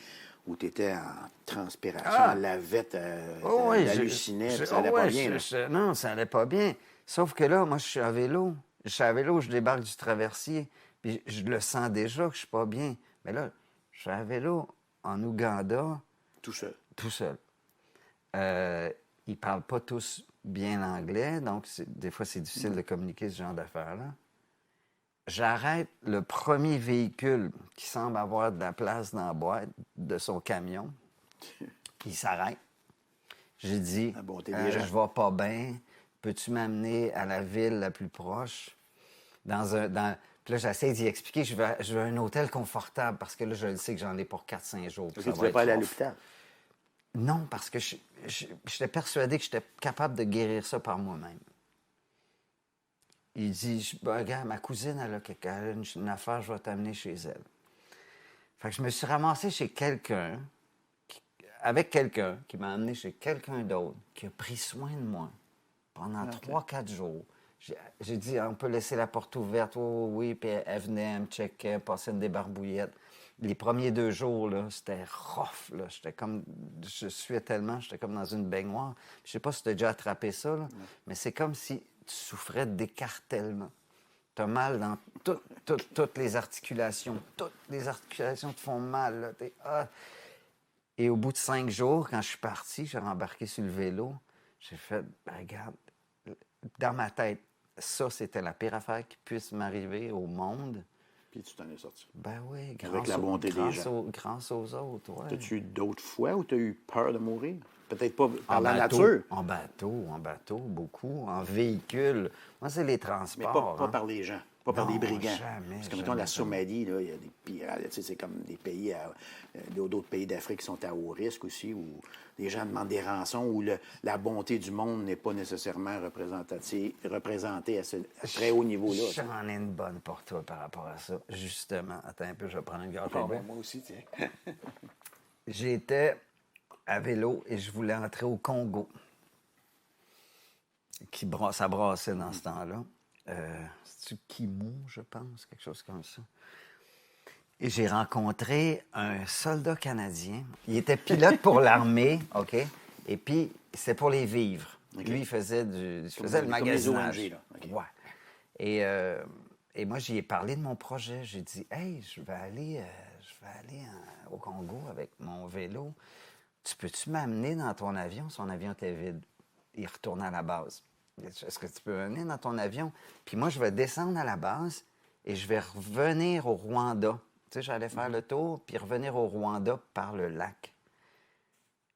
où tu étais en transpiration, la vette, hallucinait, ça allait pas bien. Non, ça allait pas bien. Sauf que là, moi, je suis à vélo. Je débarque du traversier, puis je le sens déjà que je suis pas bien. Mais là, je suis à vélo en Ouganda. Tout seul. Tout seul. Ils parlent pas tous bien l'anglais, donc des fois, c'est difficile de communiquer ce genre d'affaires-là. J'arrête le premier véhicule qui semble avoir de la place dans la boîte de son camion. Il s'arrête. J'ai dit, je vais pas bien. Peux-tu m'amener à la ville la plus proche? Puis là, j'essaie d'y expliquer, je veux un hôtel confortable parce que là, je le sais que j'en ai pour 4-5 jours. Tu ne voulais pas aller à l'hôpital? Non, parce que j'étais persuadé que j'étais capable de guérir ça par moi-même. Il dit, regarde, ma cousine, elle a une affaire, je vais t'amener chez elle. Fait que je me suis ramassé chez quelqu'un, avec quelqu'un qui m'a amené chez quelqu'un d'autre, qui a pris soin de moi pendant 3-4 jours. J'ai dit, on peut laisser la porte ouverte, oui, puis elle venait, elle me checkait, passait une débarbouillette. Les premiers 2 jours, là, c'était rough, là. Je suais tellement, j'étais comme dans une baignoire. Je sais pas si tu as déjà attrapé ça, là, mais c'est comme si tu souffrais d'écartèlement. Tu as mal dans toutes les articulations. Toutes les articulations te font mal, là. Et au bout de 5 jours, quand je suis parti, j'ai rembarqué sur le vélo, j'ai fait, regarde, dans ma tête, ça, c'était la pire affaire qui puisse m'arriver au monde. Puis tu t'en es sorti. Ben oui, avec la bonté des gens. Grâce aux autres, oui. As-tu eu d'autres fois où tu as eu peur de mourir? Peut-être pas par la nature. En bateau, beaucoup. En véhicule. Moi, c'est les transports. Mais pas par les gens. Pas par Non, des brigands. jamais, Parce que, mettons, jamais, la jamais. Somalie, là, il y a des pirates. Tu sais, c'est comme des pays, d'autres pays d'Afrique qui sont à haut risque aussi, où les gens demandent des rançons, où la bonté du monde n'est pas nécessairement représentée à ce très haut niveau-là. J'en ai une bonne pour toi par rapport à ça. Justement, attends un peu, je vais prendre une gorgée Ah, d'eau. ben, moi aussi, tiens. J'étais à vélo et je voulais entrer au Congo. Ça brassait dans ce temps-là. C'est-tu Kimou, je pense, quelque chose comme ça. Et j'ai rencontré un soldat canadien. Il était pilote pour l'armée, OK? Et puis, c'était pour les vivres. OK. Lui, il faisait le comme les magasinage. ONG, là. OK. Ouais. Et moi, j'y ai parlé de mon projet. J'ai dit, hey, je vais aller au Congo avec mon vélo. Tu peux-tu m'amener dans ton avion? Son avion était vide. Il retournait à la base. Est-ce que tu peux m'amener dans ton avion? Puis moi, je vais descendre à la base et je vais revenir au Rwanda. Tu sais, j'allais faire le tour, puis revenir au Rwanda par le lac.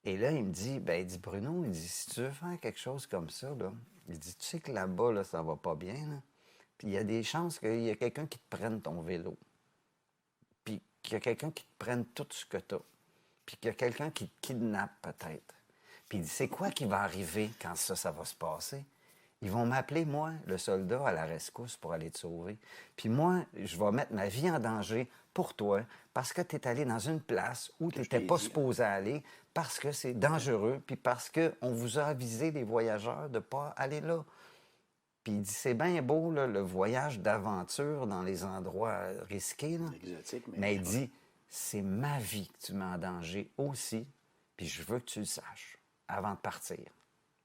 Et là, il me dit, il dit, Bruno, il dit, si tu veux faire quelque chose comme ça, là, il dit, tu sais que là-bas, là, ça va pas bien, là. Puis il y a des chances qu'il y a quelqu'un qui te prenne ton vélo. Puis qu'il y a quelqu'un qui te prenne tout ce que tu as. Puis qu'il y a quelqu'un qui te kidnappe peut-être. Puis il dit, c'est quoi qui va arriver quand ça va se passer? Ils vont m'appeler, moi, le soldat, à la rescousse pour aller te sauver. Puis moi, je vais mettre ma vie en danger pour toi parce que tu es allé dans une place où tu n'étais pas supposé aller, parce que c'est dangereux, puis parce qu'on vous a avisé, les voyageurs, de ne pas aller là. Puis il dit, c'est bien beau, là, le voyage d'aventure dans les endroits risqués, là. Exotique, Mais il dit, c'est ma vie que tu mets en danger aussi, puis je veux que tu le saches avant de partir.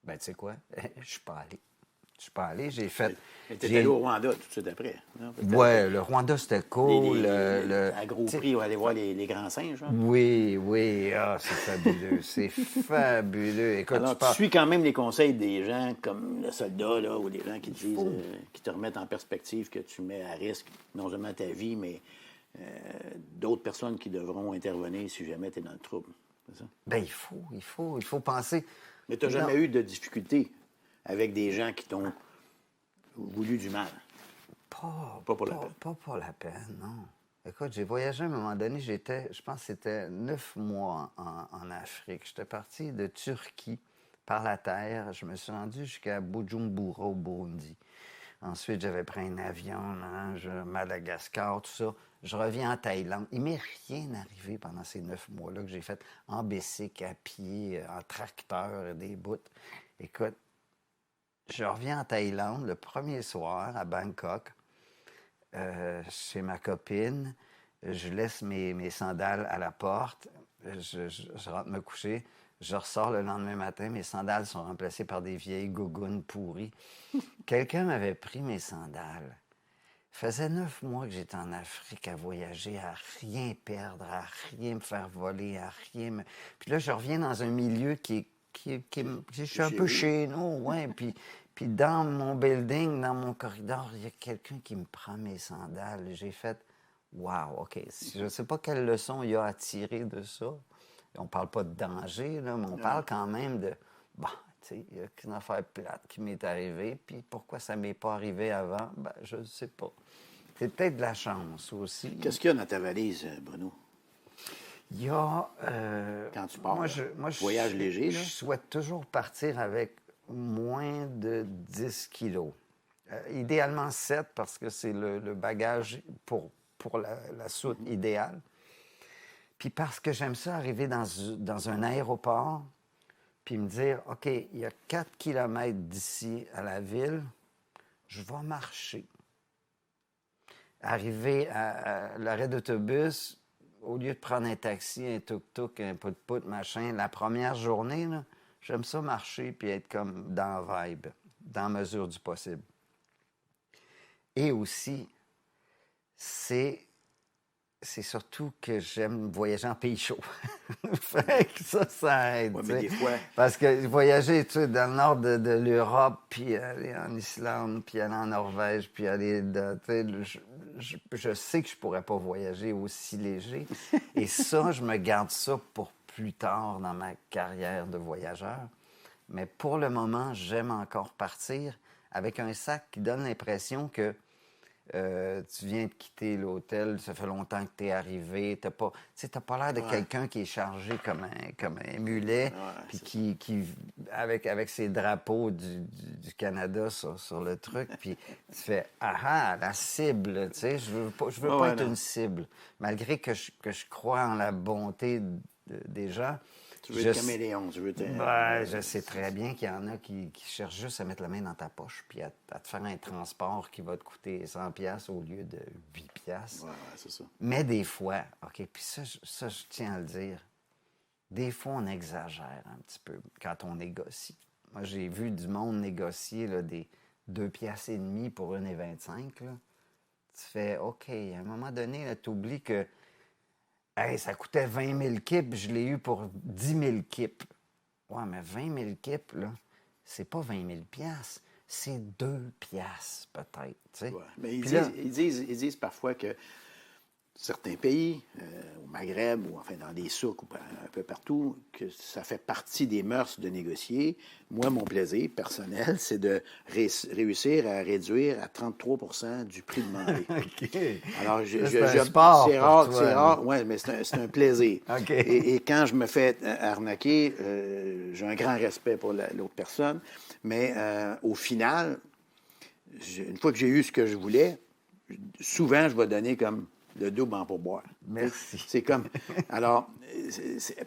Ben, tu sais quoi? Je suis pas allé. Je suis pas allé, j'ai fait... Mais t'es allé au Rwanda tout de suite après. Non? Ouais, le Rwanda, c'était cool. À gros prix, on va aller voir les grands singes. Hein? Oui, c'est fabuleux. C'est fabuleux. Écoute, Alors, tu suis quand même les conseils des gens comme le soldat, là, ou des gens qui te disent, qui te remettent en perspective que tu mets à risque non seulement ta vie, mais d'autres personnes qui devront intervenir si jamais tu es dans le trouble. C'est ça? Ben, il faut penser. Mais tu n'as jamais eu de difficulté avec des gens qui t'ont voulu du mal? Pas pour la peine. Pas pour la peine, non. Écoute, j'ai voyagé à un moment donné, je pense que c'était 9 mois en Afrique. J'étais parti de Turquie par la terre. Je me suis rendu jusqu'à Bujumbura, au Burundi. Ensuite, j'avais pris un avion, Madagascar, tout ça. Je reviens en Thaïlande. Il ne m'est rien arrivé pendant ces 9 mois-là que j'ai fait en bicycle, à pied, en tracteur, des bouts. Écoute, je reviens en Thaïlande le premier soir à Bangkok, chez ma copine. Je laisse mes sandales à la porte. Je rentre me coucher. Je ressors le lendemain matin. Mes sandales sont remplacées par des vieilles gougounes pourries. Quelqu'un m'avait pris mes sandales. Ça faisait 9 mois que j'étais en Afrique à voyager, à rien perdre, à rien me faire voler, à rien me... Puis là, je reviens dans un milieu je suis un peu chez nous, ouais. Puis dans mon building, dans mon corridor, il y a quelqu'un qui me prend mes sandales. J'ai fait, wow, OK. Je ne sais pas quelle leçon il y a à tirer de ça. On parle pas de danger, là, mais on parle quand même de, bon, tu sais, il y a qu'une affaire plate qui m'est arrivée. Puis pourquoi ça m'est pas arrivé avant? Ben, je ne sais pas. C'est peut-être de la chance aussi. Qu'est-ce qu'il y a dans ta valise, Bruno? Il y a... Quand tu pars, voyage léger, je souhaite toujours partir avec moins de 10 kilos. Idéalement 7, parce que c'est le bagage pour la soute idéale. Puis parce que j'aime ça, arriver dans un aéroport, puis me dire, OK, il y a 4 kilomètres d'ici à la ville, je vais marcher. Arriver à l'arrêt d'autobus, au lieu de prendre un taxi, un tuk-tuk, un put-put, machin, la première journée, là, j'aime ça marcher puis être comme dans la vibe, dans la mesure du possible. Et aussi, c'est surtout que j'aime voyager en pays chaud. Fait que ça aide. Ouais, mais des fois... Parce que voyager dans le nord de l'Europe, puis aller en Islande, puis aller en Norvège, puis aller... Je sais que je pourrais pas voyager aussi léger. Et ça, je me garde ça pour plus tard dans ma carrière de voyageur. Mais pour le moment, j'aime encore partir avec un sac qui donne l'impression que tu viens de quitter l'hôtel, ça fait longtemps que tu es arrivé, t'as pas l'air de quelqu'un qui est chargé comme un mulet, puis qui avec ses drapeaux du Canada sur le truc, puis tu fais « Ah, la cible! » Tu sais, je veux pas être une cible. Malgré que je crois en la bonté des gens. Tu veux être caméléon, tu veux être... je sais très bien qu'il y en a qui cherchent juste à mettre la main dans ta poche puis à te faire un transport qui va te coûter 100$ au lieu de 8$. Ouais, c'est ça. Mais des fois, OK, puis ça, je tiens à le dire, des fois, on exagère un petit peu quand on négocie. Moi, j'ai vu du monde négocier là, des 2,5$ pour 1,25$. Tu fais, OK, à un moment donné, tu oublies que hey, ça coûtait 20 000 kips, je l'ai eu pour 10 000 kips. Ouais, mais 20 000 kips, là, c'est pas 20 000 piastres, c'est 2 piastres, peut-être. Tu sais. Ouais. Mais ils là, disent parfois que certains pays, au Maghreb ou enfin dans des souks ou un peu partout, que ça fait partie des mœurs de négocier. Moi, mon plaisir personnel, c'est de réussir à réduire à 33% du prix demandé. OK. Alors, c'est un sport c'est rare, oui, mais c'est un plaisir. OK. Et quand je me fais arnaquer, j'ai un grand respect pour l'autre personne, mais au final, une fois que j'ai eu ce que je voulais, souvent, je vais donner comme le double en pourboire. Merci. C'est comme... Alors,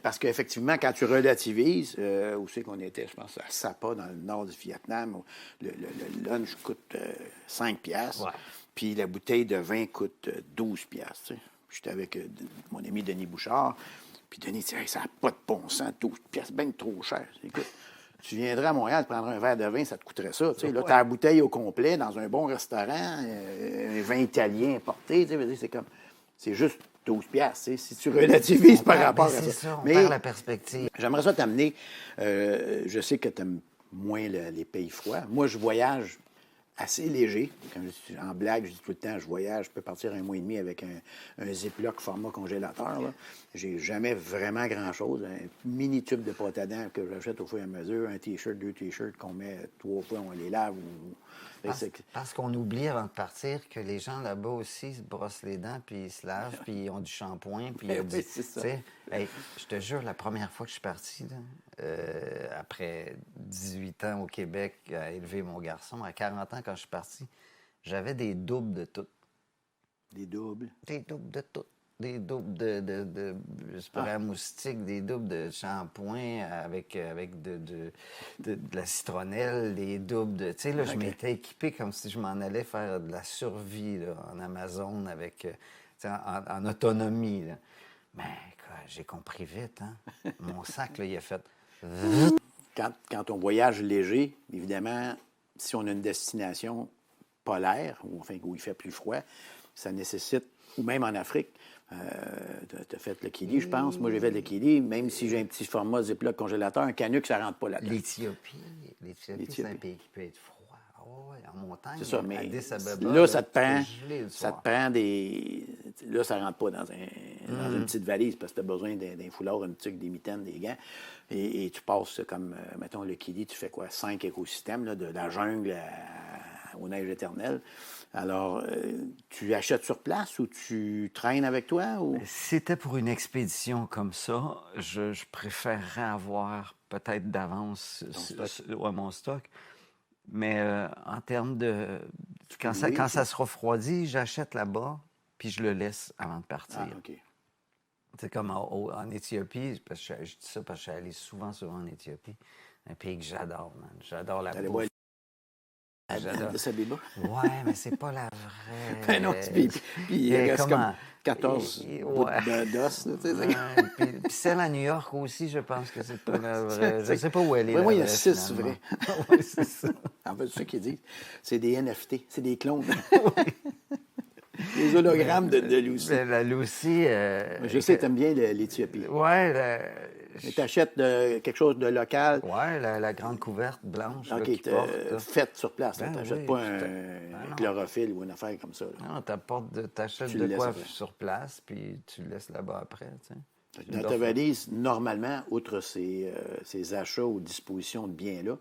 parce qu'effectivement, quand tu relativises, où c'est qu'on était, je pense, à Sapa, dans le nord du Vietnam, le lunch coûte 5$, puis la bouteille de vin coûte 12$. Tu sais. J'étais avec mon ami Denis Bouchard, puis Denis dit hey, « ça n'a pas de bon sens, 12$, bien trop cher. » Écoute, tu viendrais à Montréal, prendre un verre de vin, ça te coûterait ça. Tu sais. Là, tu as la bouteille au complet dans un bon restaurant, un vin italien importé. Tu sais, c'est comme... C'est juste 12$. Tu sais, si tu relativises par rapport à ça. C'est ça, on Mais perd la perspective. J'aimerais ça t'amener... je sais que tu aimes moins les pays froids. Moi, je voyage assez léger. En blague, je dis tout le temps, je voyage, je peux partir 1 mois et demi avec un Ziploc format congélateur. Là. J'ai jamais vraiment grand-chose. Un mini tube de pâte à dents que j'achète au fur et à mesure, un T-shirt, 2 T-shirts qu'on met 3 fois, on les lave. Parce qu'on oublie avant de partir que les gens là-bas aussi se brossent les dents, puis ils se lavent, puis ils ont du shampoing, puis Oui, c'est ça. Hey, je te jure, la première fois que je suis parti, là, après 18 ans au Québec à élever mon garçon, à 40 ans quand je suis parti, j'avais des doubles de tout. Des doubles? Des doubles de tout. Des doubles de spray à moustique, des doubles de shampoing avec de la citronnelle, des doubles de... Tu sais, là, je m'étais équipé comme si je m'en allais faire de la survie là, en Amazon avec... en autonomie. Là. Mais quoi, j'ai compris vite, hein? Mon sac, là, il a fait... Quand on voyage léger, évidemment, si on a une destination polaire, ou enfin où il fait plus froid, ça nécessite, ou même en Afrique, tu as fait le Kili, je pense. Moi, j'ai fait le Kili, même si j'ai un petit format Ziploc congélateur, un canuc, ça ne rentre pas là-dedans. L'Éthiopie, c'est un pays qui peut être froid. Oh, ouais, en montagne, c'est ça, mais Addis Abeba, là, ça te prend des... Là, ça ne rentre pas dans une petite valise parce que tu as besoin d'un foulard, une tuque, des mitaines, des gants. Et tu passes comme, mettons, le Kili, tu fais quoi? 5 écosystèmes, là, de la jungle aux neiges éternelles. Alors, tu achètes sur place ou tu traînes avec toi? Ou... Si c'était pour une expédition comme ça, je préférerais avoir peut-être d'avance mon stock. Mais en termes de... Quand ça se refroidit, j'achète là-bas, puis je le laisse avant de partir. Ah, OK. C'est comme en Éthiopie, parce que je dis ça parce que je suis allé souvent en Éthiopie, un pays que j'adore, man. J'adore la bouffe. Addis Abeba? Ouais, mais c'est pas la vraie. Ben non, puis il reste comme 14 d'os. Puis celle à New York aussi, je pense que c'est pas la vraie. Je sais pas où elle est. Oui, il y a 6 vrais. Oui, c'est ça. En fait, c'est ça qu'ils disent. C'est des NFT, c'est des clones. Les hologrammes de Lucie. La Lucie... je sais, tu aimes bien l'Éthiopie. Oui. Mais tu achètes quelque chose de local. Oui, la grande couverte blanche. OK, faite sur place. Tu n'achètes pas un chlorophylle ou une affaire comme ça. Là. Non, t'achètes de quoi sur place, puis tu le laisses là-bas après. Tu sais. Dans ta valise, normalement, outre ces achats ou dispositions de biens-là,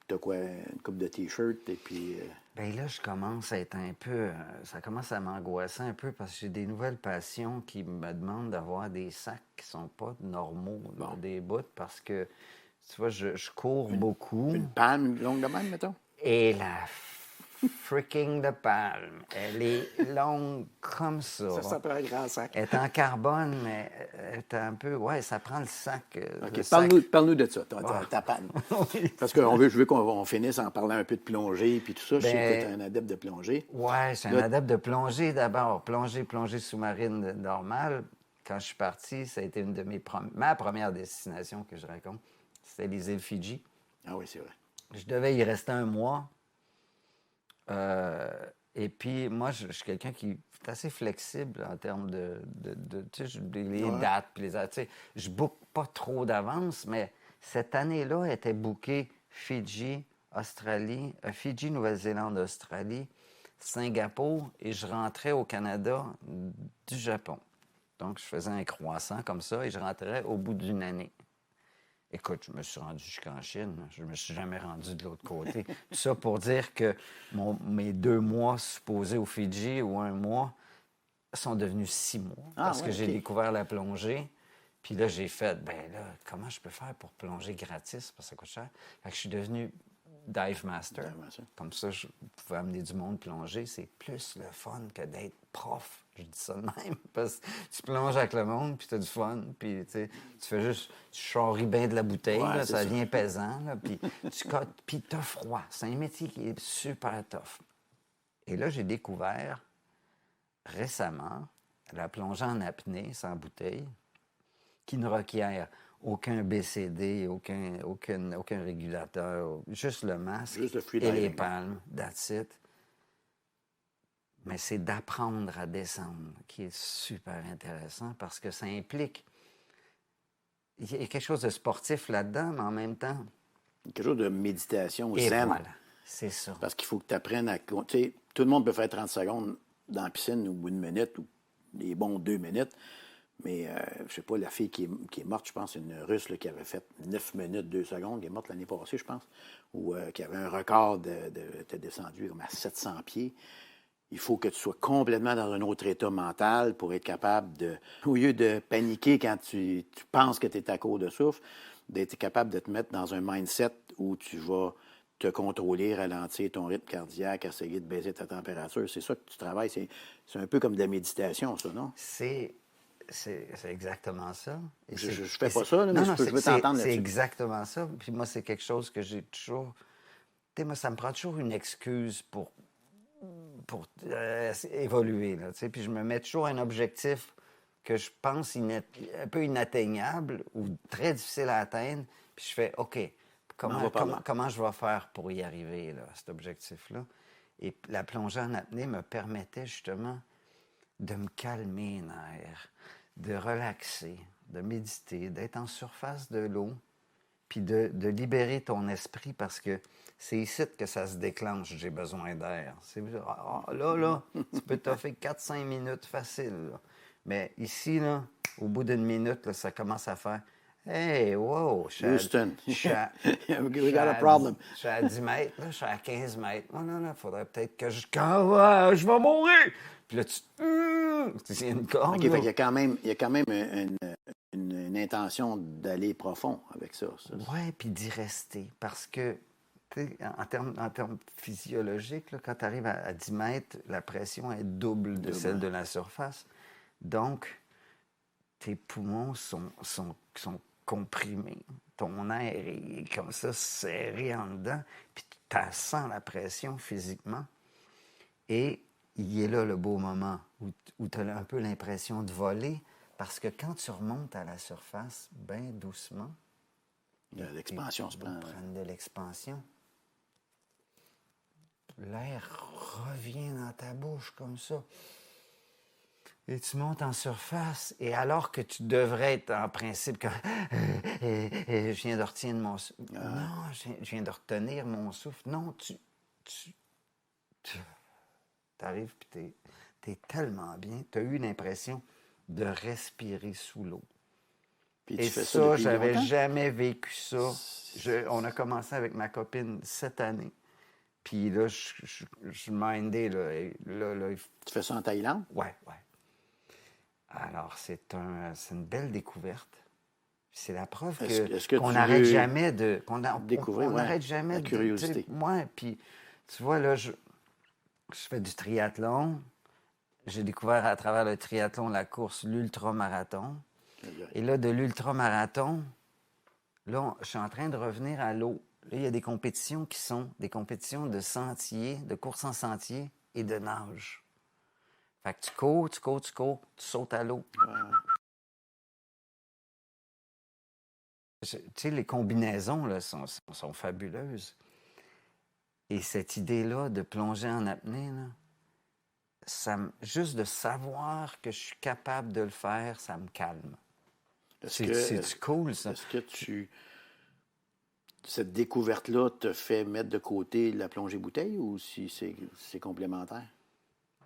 tu as quoi? Une couple de T-shirts et puis... Et là, je commence à être un peu... ça commence à m'angoisser un peu parce que j'ai des nouvelles passions qui me demandent d'avoir des sacs qui sont pas normaux, là, des bouts, parce que, tu vois, je cours beaucoup. Une palme longue de même, mettons? Et la freaking de palme, elle est longue comme ça. Ça prend un grand sac. Elle est en carbone, mais elle est un peu... Ouais, ça prend le sac. OK, le sac. parle-nous de ça, ta panne. Oui. Parce que je veux qu'on finisse en parlant un peu de plongée puis tout ça. Je sais que tu es un adepte de plongée. Ouais, je suis un adepte de plongée d'abord. Plongée sous-marine normale. Quand je suis parti, ça a été une de ma première destination que je raconte. C'était les îles Fidji. Ah oui, c'est vrai. Je devais y rester un mois. Et puis, moi, je suis quelqu'un qui est assez flexible en termes tu sais, les dates. Puis tu sais, je ne book pas trop d'avance, mais cette année-là était bookée Fidji, Australie, Fidji, Nouvelle-Zélande, Australie, Singapour, et je rentrais au Canada du Japon. Donc, je faisais un croissant comme ça et je rentrais au bout d'une année. Écoute, je me suis rendu jusqu'en Chine. Je ne me suis jamais rendu de l'autre côté. Tout ça pour dire que mes 2 mois supposés au Fidji ou 1 mois sont devenus 6 mois. Parce que j'ai découvert la plongée. Puis là, j'ai fait, ben là, comment je peux faire pour plonger gratis? Parce que ça coûte cher. Fait que je suis devenu Dive Master. Comme ça, je pouvais amener du monde plonger. C'est plus le fun que d'être prof. Je dis ça de même. Parce que tu plonges avec le monde, puis tu as du fun. Puis tu fais juste, tu charries bien de la bouteille. Là, ça devient pesant. Là, puis tu cotes, puis tu as froid. C'est un métier qui est super tough. Et là, j'ai découvert récemment la plongée en apnée sans bouteille, qui ne requiert aucun BCD, aucun régulateur, juste le masque Juste le free et les diving. palmes, that's it. Mais c'est d'apprendre à descendre qui est super intéressant parce que ça implique... Il y a quelque chose de sportif là-dedans, mais en même temps... Quelque chose de méditation Et zen. voilà, c'est ça. Parce qu'il faut que tu apprennes à... Tu sais, tout le monde peut faire 30 secondes dans la piscine ou 1 minute ou des bons 2 minutes. Mais, je sais pas, la fille qui est morte, je pense, une Russe là, qui avait fait 9 minutes, 2 secondes, qui est morte l'année passée, je pense, ou qui avait un record était descendu comme à 700 pieds. Il faut que tu sois complètement dans un autre état mental pour être capable de, au lieu de paniquer quand tu penses que tu es à court de souffle, d'être capable de te mettre dans un mindset où tu vas te contrôler, ralentir ton rythme cardiaque, essayer de baisser ta température. C'est ça que tu travailles. C'est un peu comme de la méditation, ça, non? C'est exactement ça. Et Je fais pas ça, là, mais je veux t'entendre là-dessus. C'est exactement ça. Puis moi, c'est quelque chose que j'ai toujours... Tu sais, moi, ça me prend toujours une excuse pour évoluer, là, tu sais. Puis je me mets toujours un objectif que je pense un peu inatteignable ou très difficile à atteindre. Puis je fais, OK, comment je vais faire pour y arriver, là, à cet objectif-là? Et la plongée en apnée me permettait justement de me calmer les nerfs, de relaxer, de méditer, d'être en surface de l'eau, puis de libérer ton esprit parce que c'est ici que ça se déclenche, j'ai besoin d'air. Là, tu peux t'offrir 4-5 minutes facile. Là. Mais ici, là, au bout d'1 minute, là, ça commence à faire « Hey, wow! » Houston, we got a à problem. Je suis à 10 mètres, là, je suis à 15 mètres. Non, il faudrait peut-être que je vais mourir! Puis là, c'est une corde. OK, là. fait qu'il y a quand même une intention d'aller profond avec ça. Oui, puis d'y rester. Parce que, tu sais, en termes physiologiques, là, quand tu arrives à 10 mètres, la pression est double de celle de la surface. Donc, tes poumons sont comprimés. Ton air est comme ça, serré en dedans. Puis tu sens la pression physiquement. Et il est là le beau moment où tu as un peu l'impression de voler. Parce que quand tu remontes à la surface, bien doucement, l'expansion se prend. Prendre de l'expansion. L'air revient dans ta bouche comme ça. Et tu montes en surface. Et alors que tu devrais être en principe comme je viens de retenir mon souffle. Non, je viens de retenir mon souffle. Non, tu arrives puis t'es tellement bien. Tu as eu l'impression de respirer sous l'eau. Puis et tu fais ça, depuis j'avais longtemps? jamais vécu ça. On a commencé avec ma copine cette année. Puis là, je mindais, là. Et là, Tu fais ça en Thaïlande? ouais. Alors, c'est une belle découverte. C'est la preuve qu'on n'arrête jamais de... découvrir, on n'arrête jamais la curiosité. Ouais, puis tu vois, là, je fais du triathlon. J'ai découvert à travers le triathlon la course, l'ultramarathon. Et là, de l'ultramarathon, là, je suis en train de revenir à l'eau. Là, il y a des compétitions qui sont des compétitions de sentier, de course en sentier et de nage. Fait que tu cours, tu sautes à l'eau. Tu sais, les combinaisons là, sont fabuleuses. Et cette idée-là de plonger en apnée, là, juste de savoir que je suis capable de le faire, ça me calme. C'est cool, ça. Est-ce que cette découverte-là te fait mettre de côté la plongée bouteille ou si c'est complémentaire?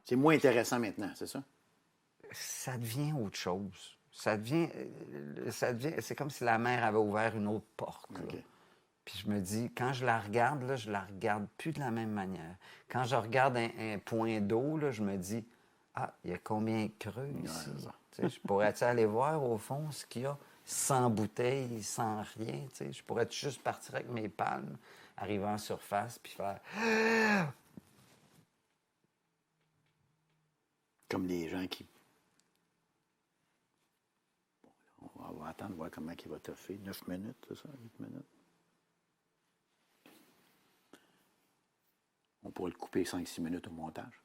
C'est moins intéressant maintenant, c'est ça? Ça devient autre chose. Ça devient c'est comme si la mer avait ouvert une autre porte. Okay. Puis je me dis, quand je la regarde, là, je la regarde plus de la même manière. Quand je regarde un point d'eau, là, je me dis, il y a combien de creux ici? Ouais, je pourrais-tu aller voir au fond ce qu'il y a sans bouteille, sans rien? T'sais? Je pourrais juste partir avec mes palmes, arriver en surface, puis faire... Comme les gens qui... Bon, on va attendre, voir comment il va toffer. 9 minutes, c'est ça? 8 minutes? On pourrait le couper 5-6 minutes au montage.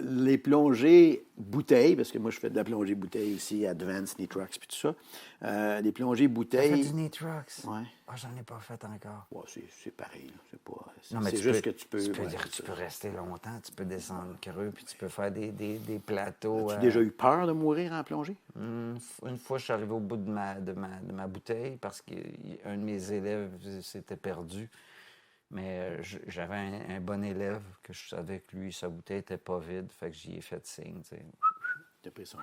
Les plongées bouteilles, parce que moi je fais de la plongée bouteille aussi, Advanced Nitrox puis tout ça. Les plongées bouteilles. Tu as fait du Nitrox? Oui. J'en ai pas fait encore. Ouais, c'est pareil. C'est pas. Non, mais c'est juste que tu peux. Tu peux rester longtemps, tu peux descendre creux, puis tu peux faire des plateaux. As-tu déjà eu peur de mourir en plongée? Une fois, je suis arrivé au bout de ma bouteille parce qu'un de mes élèves s'était perdu. Mais j'avais un bon élève que je savais que lui, sa bouteille n'était pas vide. Fait que j'y ai fait signe. T'as pris son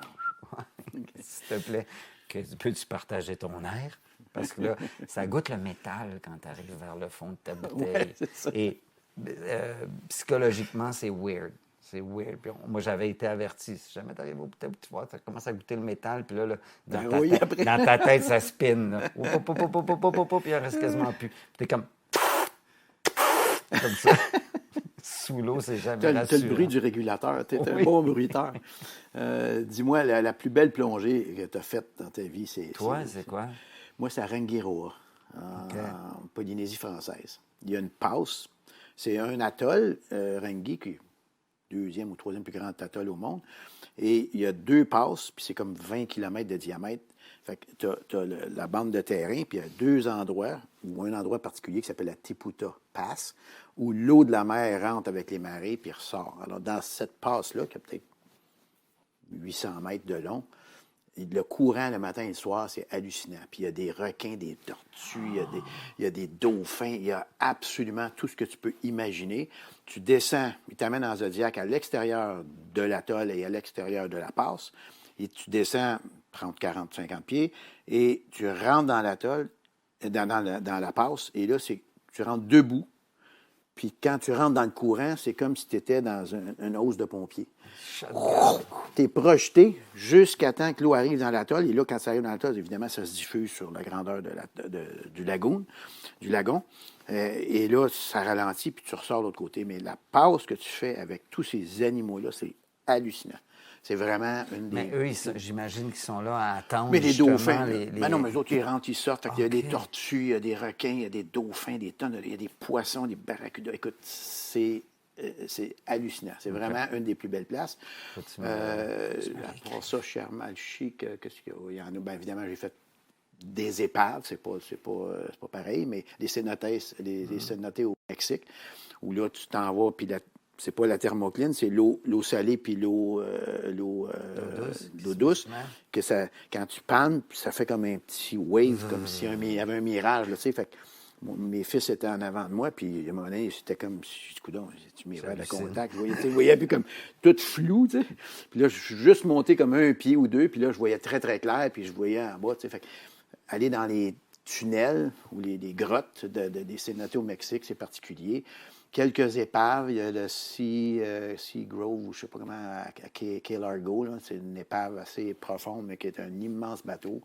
Okay. S'il te plaît, peux-tu partager ton air? Parce que là, ça goûte le métal quand tu arrives vers le fond de ta bouteille. Ouais, c'est ça. Et psychologiquement, c'est weird. C'est weird. Puis moi, j'avais été averti. Si jamais tu arrives au bouteille, tu vois, ça commence à goûter le métal. Puis là dans ta tête, ça spin. Là. Puis il en reste quasiment plus. Puis t'es comme ça. Sous l'eau, c'est jamais rassurant. Tu as le bruit du régulateur. Tu es un bon bruiteur. Dis-moi, la plus belle plongée que tu as faite dans ta vie, c'est... Toi, c'est quoi? Moi, c'est à Rangiroa, en Polynésie française. Il y a une passe. C'est un atoll, Rangi, qui est le 2e ou 3e plus grand atoll au monde. Et il y a 2 passes, puis c'est comme 20 km de diamètre. Fait que tu as la bande de terrain, puis il y a 2 endroits, ou un endroit particulier qui s'appelle la Tiputa Pass, où l'eau de la mer rentre avec les marées, puis ressort. Alors, dans cette passe-là, qui a peut-être 800 mètres de long, le courant le matin et le soir, c'est hallucinant. Puis il y a des requins, des tortues, il y a des dauphins, il y a absolument tout ce que tu peux imaginer. Tu descends, il t'amène en Zodiac à l'extérieur de l'atoll et à l'extérieur de la passe. Et tu descends 30, 40, 50 pieds et tu rentres dans l'atoll, dans la passe. Et là, tu rentres debout. Puis quand tu rentres dans le courant, c'est comme si tu étais dans une hausse de pompier. Tu es projeté jusqu'à temps que l'eau arrive dans l'atoll. Et là, quand ça arrive dans l'atoll, évidemment, ça se diffuse sur la grandeur du lagon. Et là, ça ralentit, puis tu ressors de l'autre côté. Mais la passe que tu fais avec tous ces animaux-là, c'est hallucinant. C'est vraiment une des... Mais eux, j'imagine qu'ils sont là à attendre. Mais des dauphins. Mais non, mais les autres, ils rentrent, ils sortent. Fait qu'il y a des tortues, il y a des requins, il y a des dauphins, des tonnes, il y a des poissons, des barracudas. Écoute, c'est hallucinant. C'est vraiment une des plus belles places. Pour ça, Charmalchi, qu'est-ce qu'il y en a? Bien, évidemment, j'ai fait des épaves. C'est pas pareil, mais les cénotes au Mexique, où là, tu t'en vas, puis c'est pas la thermocline, c'est l'eau salée puis l'eau douce. Que ça, quand tu pannes, ça fait comme un petit wave, comme s'il y avait un mirage. Là, fait que, mes fils étaient en avant de moi, puis à un moment donné, c'était comme si, coudonc, tu mirais le contact. Je voyais plus comme tout flou. T'sais. Puis là, je suis juste monté comme un pied ou deux, puis là, je voyais très, très clair, puis je voyais en bas. Fait que, aller dans les tunnels ou les grottes des cénotes au Mexique, c'est particulier. Quelques épaves, il y a le Sea Grove, ou je ne sais pas comment, à Key Largo, là. C'est une épave assez profonde, mais qui est un immense bateau.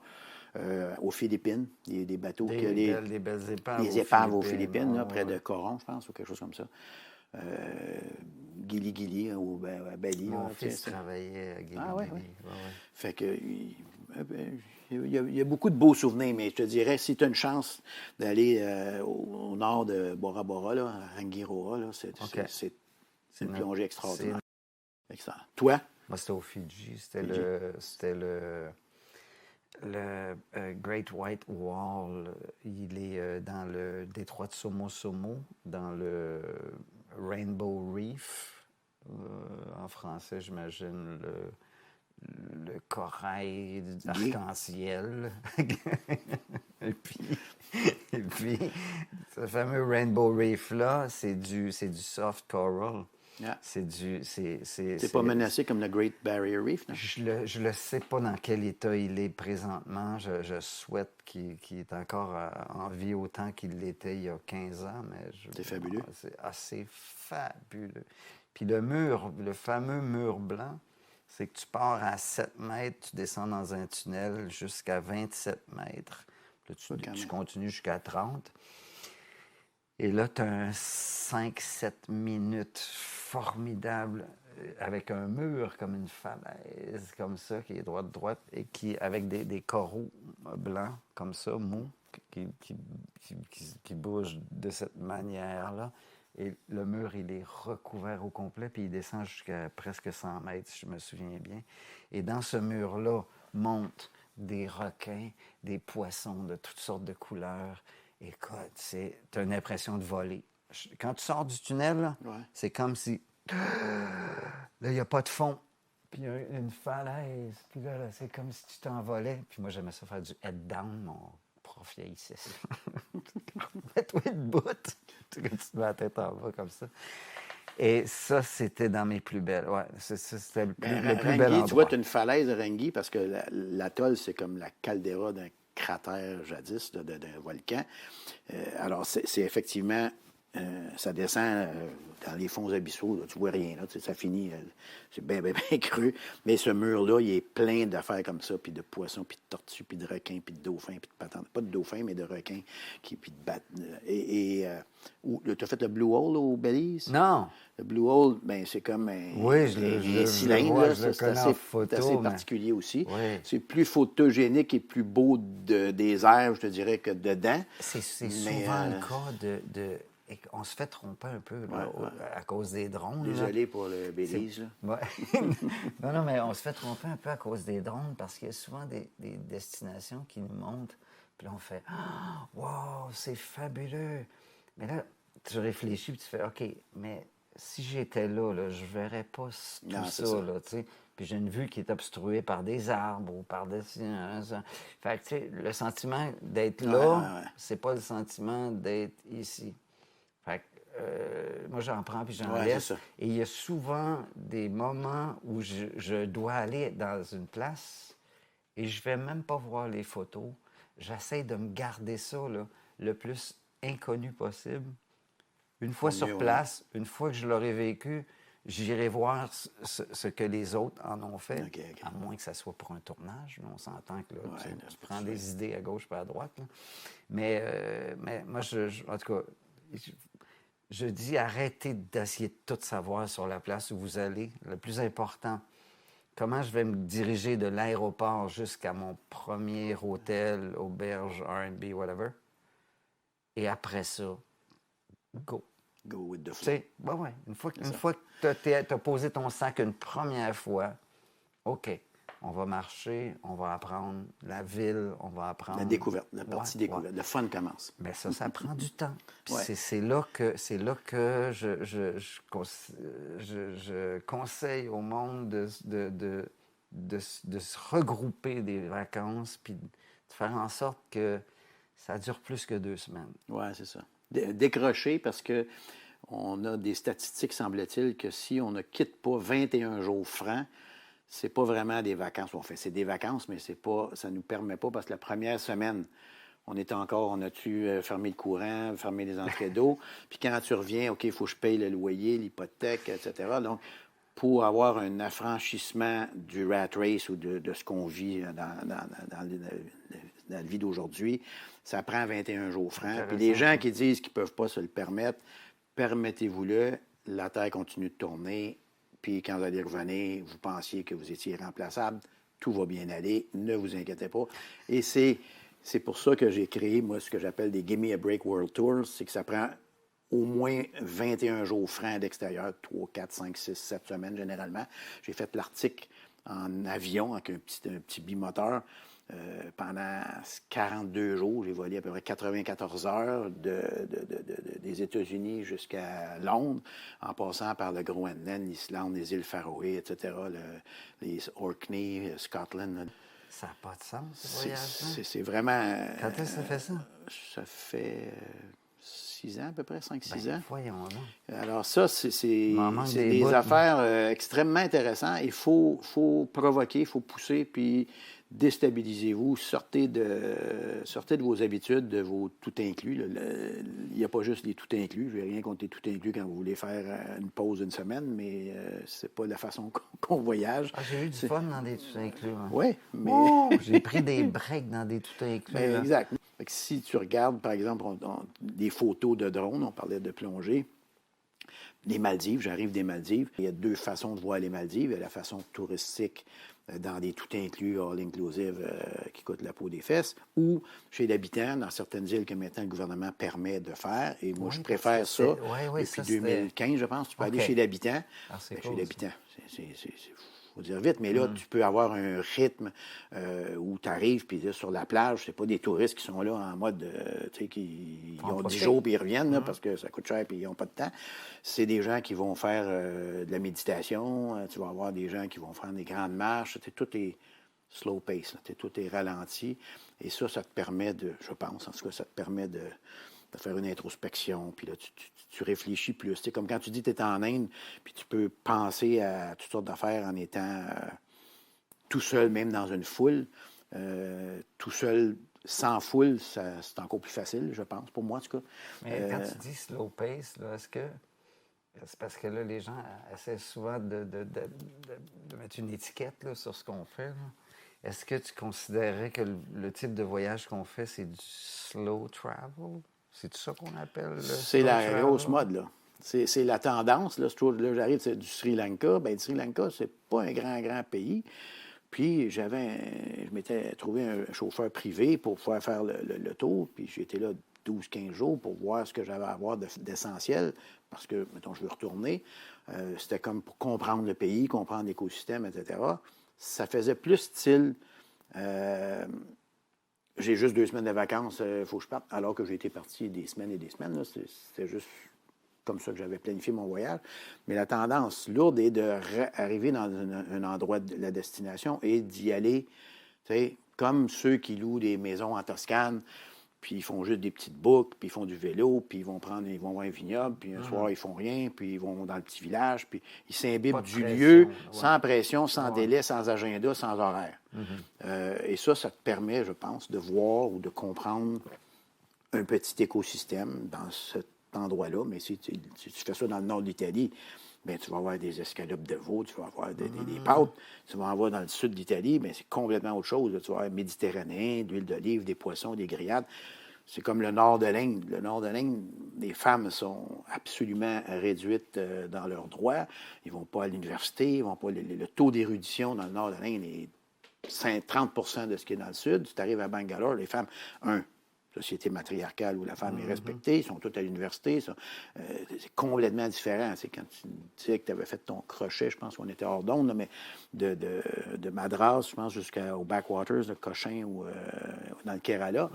Aux Philippines, il y a des bateaux Des belles épaves. les épaves aux Philippines, là, ouais, près ouais. de Coron, je pense, ou quelque chose comme ça. Gili, ou Bali. Mon Là, fils travaillait à Gili. Ah oui, oui. Ouais, ouais. Fait que il y a beaucoup de beaux souvenirs, mais je te dirais, si tu as une chance d'aller au nord de Bora Bora, là, à Rangiroa, là, c'est une plongée extraordinaire. Excellent. Toi? Moi, c'était au Fidji. C'était Fidji. le Great White Wall. Il est dans le détroit de Somo, dans le Rainbow Reef. En français, j'imagine le corail arc-en-ciel. et puis, ce fameux Rainbow Reef-là, c'est du soft coral. Yeah. C'est pas menacé comme le Great Barrier Reef, non? Je le sais pas dans quel état il est présentement. Je souhaite qu'il est encore en vie autant qu'il l'était il y a 15 ans. C'est fabuleux. C'est assez fabuleux. Puis le fameux mur blanc, c'est que tu pars à 7 mètres, tu descends dans un tunnel jusqu'à 27 mètres. Là, tu continues jusqu'à 30. Et là, tu as un 5-7 minutes formidable avec un mur comme une falaise, comme ça, qui est droite, et qui avec des coraux blancs, comme ça, mous, qui bougent de cette manière-là. Et le mur, il est recouvert au complet, puis il descend jusqu'à presque 100 mètres, si je me souviens bien. Et dans ce mur-là montent des requins, des poissons de toutes sortes de couleurs. Écoute, tu as une impression de voler. Quand tu sors du tunnel, là, c'est comme si... Là, il n'y a pas de fond. Puis il y a une falaise. Puis là, c'est comme si tu t'envolais. Puis moi, j'aimais ça faire du head-down. Mon prof vieillissait ça. Mets-toi debout. Tu te mets la tête en bas comme ça. Et ça, c'était dans mes plus belles. Ouais, c'était le plus bel endroit. Tu vois, tu as une falaise de Rangui parce que l'atoll, c'est comme la caldeira d'un cratère jadis d'un volcan. Alors, c'est effectivement, ça descend dans les fonds abyssaux, là, tu vois rien, là, ça finit, c'est bien creux. Mais ce mur-là, il est plein d'affaires comme ça, puis de poissons, puis de tortues, puis de requins, puis de dauphins, puis de patentes. Pas de dauphins, mais de requins, puis de battent. Tu as fait le Blue Hole au Belize? Non. Le Blue Hole, ben, c'est comme un cylindre. C'est assez particulier aussi. Oui. C'est plus photogénique et plus beau des airs, je te dirais, que dedans. C'est souvent le cas on se fait tromper un peu là, à cause des drones. Désolé pour le Belize. Ouais. non, mais on se fait tromper un peu à cause des drones parce qu'il y a souvent des destinations qui nous montrent. Puis là, on fait « Wow, c'est fabuleux! » Mais là, tu réfléchis et tu fais « OK, mais si j'étais là, je ne verrais pas tout ça. » là, tu sais. Puis j'ai une vue qui est obstruée par des arbres ou par des... Fait que, tu sais, le sentiment d'être là, c'est pas le sentiment d'être ici. Fait que, moi, j'en prends puis j'en laisse. Et il y a souvent des moments où je dois aller dans une place et je vais même pas voir les photos. J'essaie de me garder ça là, le plus inconnu possible. Une fois sur place, une fois que je l'aurai vécu, j'irai voir ce que les autres en ont fait, à moins que ça soit pour un tournage. On s'entend que là, tu prends des idées à gauche et à droite. Là. Mais moi, en tout cas, je dis arrêtez d'essayer de tout savoir sur la place où vous allez. Le plus important, comment je vais me diriger de l'aéroport jusqu'à mon premier hôtel, auberge, R&B, whatever. Et après ça, go. Go with the flow. Tu sais, une fois que tu as posé ton sac une première fois, OK, on va marcher, on va apprendre la ville, on va apprendre... La découverte, la partie découverte. Le fun commence. Mais ça prend du temps. Puis c'est là que je conseille au monde de se regrouper des vacances puis de faire en sorte que ça dure plus que 2 semaines. Oui, c'est ça. Décrocher parce que on a des statistiques, semble-t-il, que si on ne quitte pas 21 jours francs, c'est pas vraiment des vacances. On fait, c'est des vacances, mais c'est pas, ça nous permet pas, parce que la première semaine, on a-tu fermé le courant, fermé les entrées d'eau, puis quand tu reviens, OK, il faut que je paye le loyer, l'hypothèque, etc. Donc, pour avoir un affranchissement du rat race ou de ce qu'on vit dans la vie d'aujourd'hui, ça prend 21 jours francs. Puis les gens qui disent qu'ils ne peuvent pas se le permettre, permettez-vous-le, la Terre continue de tourner, puis quand vous allez revenir, vous pensiez que vous étiez irremplaçable, tout va bien aller, ne vous inquiétez pas. Et c'est pour ça que j'ai créé, moi, ce que j'appelle des Gimme a Break World Tours, c'est que ça prend au moins 21 jours francs d'extérieur, 3, 4, 5, 6, 7 semaines généralement. J'ai fait l'article en avion avec un petit bimoteur. Pendant 42 jours, j'ai volé à peu près 94 heures des États-Unis jusqu'à Londres, en passant par le Groenland, l'Islande, les îles Faroé, etc., les Orkney, Scotland. Ça n'a pas de sens, ce voyage-là. C'est vraiment... Quand est-ce que ça fait ça? Ça fait 6 ans, à peu près, 5-6 ans. Voyons donc. Alors ça, c'est des affaires extrêmement intéressantes. Il faut provoquer, il faut pousser, puis déstabilisez-vous, sortez de vos habitudes, de vos tout inclus. Il n'y a pas juste les tout inclus. Je n'ai rien contre les tout inclus quand vous voulez faire une pause d'une semaine, mais c'est pas la façon qu'on voyage. Ah, j'ai eu du fun dans des tout inclus. Hein. Oui, mais... j'ai pris des breaks dans des tout inclus. Ben, exact. Fait que si tu regardes, par exemple, des photos de drones, on parlait de plongée, les Maldives, j'arrive des Maldives. Il y a 2 façons de voir les Maldives. Il y a la façon touristique dans des tout inclus, all-inclusive, qui coûtent la peau des fesses, ou chez l'habitant, dans certaines îles que maintenant le gouvernement permet de faire. Et moi, je préfère ça. Depuis 2015, je pense. Tu peux aller chez l'habitant. Chez l'habitant. Faut dire vite, mais là, tu peux avoir un rythme où tu arrives, puis sur la plage, c'est pas des touristes qui sont là en mode, tu sais, qui ont 10 jours, puis ils reviennent, là, parce que ça coûte cher, puis ils n'ont pas de temps. C'est des gens qui vont faire de la méditation, tu vas avoir des gens qui vont faire des grandes marches, tout est slow pace, tout est ralenti, et ça te permet de, je pense, en tout cas, ça te permet de faire une introspection, puis là, tu réfléchis plus. C'est comme quand tu dis que tu es en Inde, puis tu peux penser à toutes sortes d'affaires en étant tout seul, même dans une foule. Tout seul, sans foule, c'est encore plus facile, je pense, pour moi, en tout cas. Mais quand tu dis slow pace, là, est-ce que... C'est parce que là, les gens essaient souvent de mettre une étiquette là, sur ce qu'on fait. Là. Est-ce que tu considérais que le type de voyage qu'on fait, c'est du slow travel? C'est ça qu'on appelle? C'est la grosse mode, là. C'est la tendance. Là, j'arrive du Sri Lanka. Bien, le Sri Lanka, c'est pas un grand pays. Puis, je m'étais trouvé un chauffeur privé pour pouvoir faire le tour. Puis, j'étais là 12-15 jours pour voir ce que j'avais à voir d'essentiel. Parce que, mettons, je veux retourner. C'était comme pour comprendre le pays, comprendre l'écosystème, etc. Ça faisait plus style... j'ai juste 2 semaines de vacances, il faut que je parte, alors que j'ai été parti des semaines et des semaines. C'était juste comme ça que j'avais planifié mon voyage. Mais la tendance lourde est d'arriver dans un endroit de la destination et d'y aller, tu sais, comme ceux qui louent des maisons en Toscane, puis ils font juste des petites boucles, puis ils font du vélo, puis ils vont voir un vignoble, puis un soir, ils font rien, puis ils vont dans le petit village, puis ils s'imbibent du lieu, sans pression, sans délai, sans agenda, sans horaire. Et ça te permet, je pense, de voir ou de comprendre un petit écosystème dans cet endroit-là. Mais si tu fais ça dans le nord de l'Italie, bien, tu vas avoir des escalopes de veau, tu vas avoir des pâtes. Tu vas en avoir dans le sud d'Italie, mais c'est complètement autre chose. Là. Tu vas avoir méditerranéen, de l'huile d'olive, des poissons, des grillades. C'est comme le nord de l'Inde. Le nord de l'Inde, les femmes sont absolument réduites dans leurs droits. Ils ne vont pas à l'université. Ils vont pas, le taux d'érudition dans le nord de l'Inde est 30 % de ce qui est dans le sud. Tu arrives à Bangalore, les femmes, société matriarcale où la femme est respectée, ils sont toutes à l'université. C'est complètement différent. C'est quand tu disais que tu avais fait ton crochet, je pense qu'on était hors d'onde, mais de Madras, je pense, jusqu'au backwaters de Cochin ou dans le Kerala.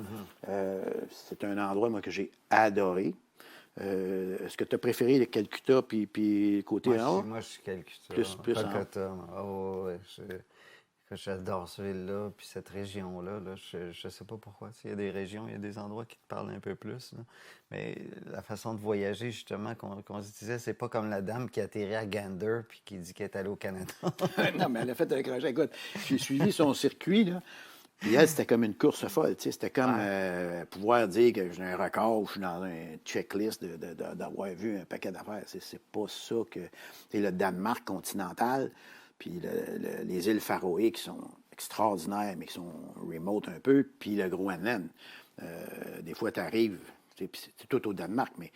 C'est un endroit, moi, que j'ai adoré. Est-ce que tu as préféré le Calcutta puis côté nord? Moi, je suis Calcutta. Plus Calcutta. J'adore cette ville-là, puis cette région-là. Là, je sais pas pourquoi. Il y a des régions, il y a des endroits qui te parlent un peu plus. Là. Mais la façon de voyager, justement, qu'on se disait, c'est pas comme la dame qui atterrit à Gander puis qui dit qu'elle est allée au Canada. Non, mais elle a fait un crochet. Écoute, j'ai suivi son circuit, là. Puis elle, c'était comme une course folle. C'était comme pouvoir dire que j'ai un record ou je suis dans un checklist d'avoir vu un paquet d'affaires. C'est pas ça que... C'est le Danemark continental, puis les îles Faroé qui sont extraordinaires, mais qui sont remote un peu, puis le Groenland. Des fois, tu arrives, c'est tout au Danemark, mais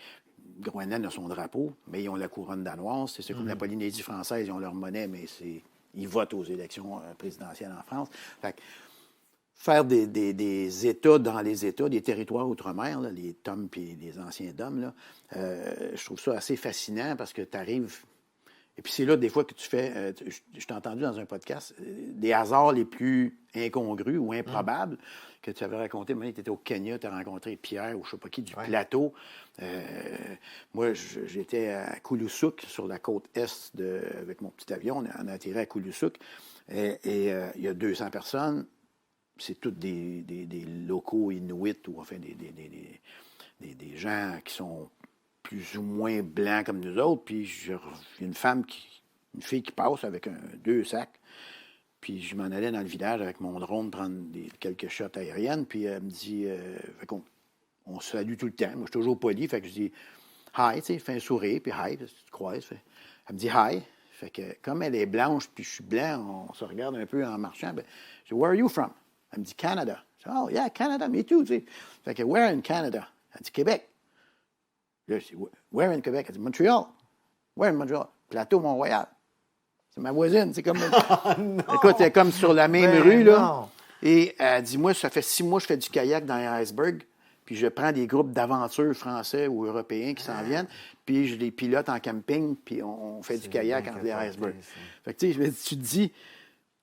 Groenland a son drapeau, mais ils ont la couronne danoise. C'est comme la Polynésie française, ils ont leur monnaie, mais ils votent aux élections présidentielles en France. Fait que, faire des États dans les États, des territoires outre-mer, là, les Tom et les anciens Dom, là, je trouve ça assez fascinant parce que tu arrives... Et puis c'est là, des fois, que tu fais... je t'ai entendu dans un podcast, des hasards les plus incongrus ou improbables que tu avais raconté. Tu étais au Kenya, tu as rencontré Pierre ou je ne sais pas qui du plateau. Moi, j'étais à Kulusuk, sur la côte est, avec mon petit avion. On a atterri à Kulusuk. Et il y a 200 personnes. C'est tous des locaux inuits ou enfin des gens qui sont plus ou moins blancs comme nous autres. Puis j'ai une fille qui passe avec deux sacs. Puis je m'en allais dans le village avec mon drone prendre quelques shots aériennes. Puis elle me dit, on se salue tout le temps. Moi, je suis toujours poli. Fait que je dis hi, tu sais, fais un sourire, puis hi, tu te croises. Elle me dit hi. Fait que comme elle est blanche, puis je suis blanc, on se regarde un peu en marchant. Ben, je dis, where are you from? Elle me dit Canada. Je dis, oh, yeah, Canada, me too, tu sais. Fait que, where in Canada? Elle dit Québec. Là, je dis, where in Québec? Elle dit Montréal. Where in Montréal? Plateau Mont-Royal. C'est ma voisine. C'est comme. Écoute, elle est comme sur la même rue, là. Non. Et elle dit, moi, ça fait 6 mois que je fais du kayak dans les icebergs. Puis je prends des groupes d'aventures français ou européens qui s'en viennent, puis je les pilote en camping, puis on fait du kayak entre les icebergs. Fait que, tu sais, tu te dis,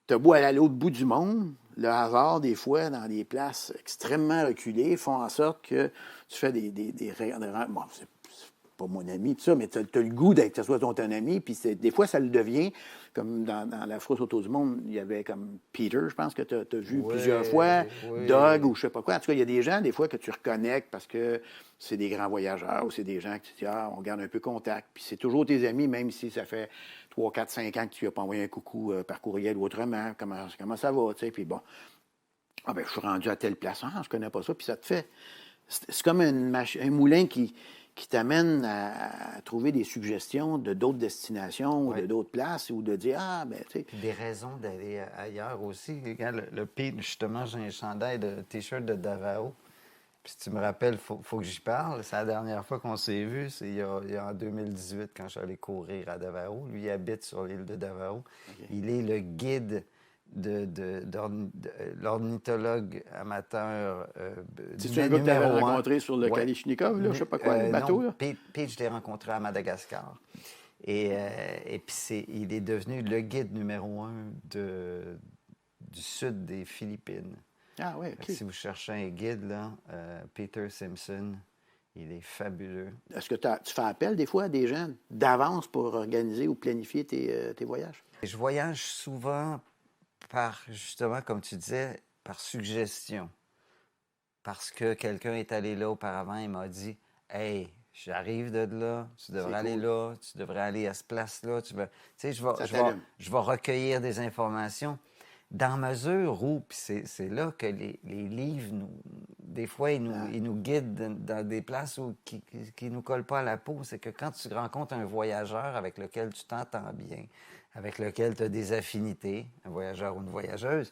t'as beau aller à l'autre bout du monde, le hasard, des fois, dans des places extrêmement reculées, font en sorte que tu fais des bon, c'est pas mon ami, tout ça, mais tu as le goût d'être, que ce soit ton ami, puis des fois, ça le devient, comme dans la frousse autour du monde, il y avait comme Peter, je pense que tu as vu plusieurs fois, Doug, ou je sais pas quoi. En tout cas, il y a des gens, des fois, que tu reconnectes parce que c'est des grands voyageurs, ou c'est des gens que tu dis, on garde un peu contact, puis c'est toujours tes amis, même si ça fait 3, 4, 5 ans que tu lui as pas envoyé un coucou par courriel ou autrement, comment ça va, tu sais, puis bon, je suis rendu à telle place, je connais pas ça, puis ça te fait, c'est comme un moulin qui t'amène à trouver des suggestions de d'autres destinations ou de d'autres places ou de dire, tu sais. Des raisons d'aller ailleurs aussi. Regarde, le Pete, justement, j'ai un chandail de T-shirt de Davao. Puis si tu me rappelles, faut que j'y parle. C'est la dernière fois qu'on s'est vu, c'est il y a en 2018 quand je suis allé courir à Davao. Lui, il habite sur l'île de Davao. Okay. Il est le guide de l'ornithologue amateur c'est un gars que tu avais rencontré sur le Kalachnikov, là, je sais pas quoi, le bateau? Non, Pete, je l'ai rencontré à Madagascar. Et puis il est devenu le guide numéro 1 du sud des Philippines. Ah oui, OK. Si vous cherchez un guide, là, Peter Simpson, il est fabuleux. Est-ce que tu fais appel des fois à des gens d'avance pour organiser ou planifier tes voyages? Je voyage souvent par, justement, comme tu disais, par suggestion. Parce que quelqu'un est allé là auparavant et m'a dit « Hey, j'arrive de là, tu devrais aller là, tu devrais aller à ce place-là. » Tu sais, je vais recueillir des informations. Dans mesure où, puis c'est là que les livres, des fois, ils nous guident dans des places qui ne nous collent pas à la peau. C'est que quand tu rencontres un voyageur avec lequel tu t'entends bien, avec lequel tu as des affinités, un voyageur ou une voyageuse,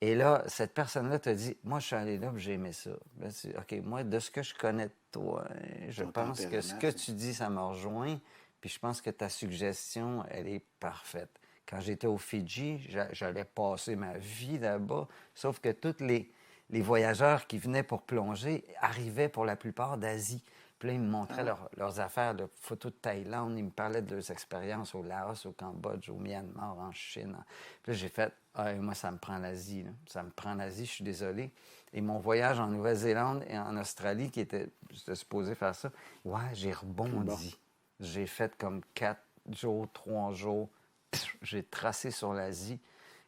et là, cette personne-là te dit « Moi, je suis allé là, puis j'ai aimé ça. » Là, OK, moi, de ce que je connais de toi, je pense que ce que tu dis, ça me rejoint, puis je pense que ta suggestion, elle est parfaite. Quand j'étais au Fidji, j'allais passer ma vie là-bas, sauf que tous les voyageurs qui venaient pour plonger arrivaient pour la plupart d'Asie. Puis là, ils me montraient leurs affaires de photos de Thaïlande, ils me parlaient de leurs expériences au Laos, au Cambodge, au Myanmar, en Chine. Puis là, j'ai fait moi, ça me prend l'Asie. Là. Ça me prend l'Asie, je suis désolé. Et mon voyage en Nouvelle-Zélande et en Australie, j'étais supposé faire ça, j'ai rebondi. J'ai fait comme 4 jours, 3 jours. J'ai tracé sur l'Asie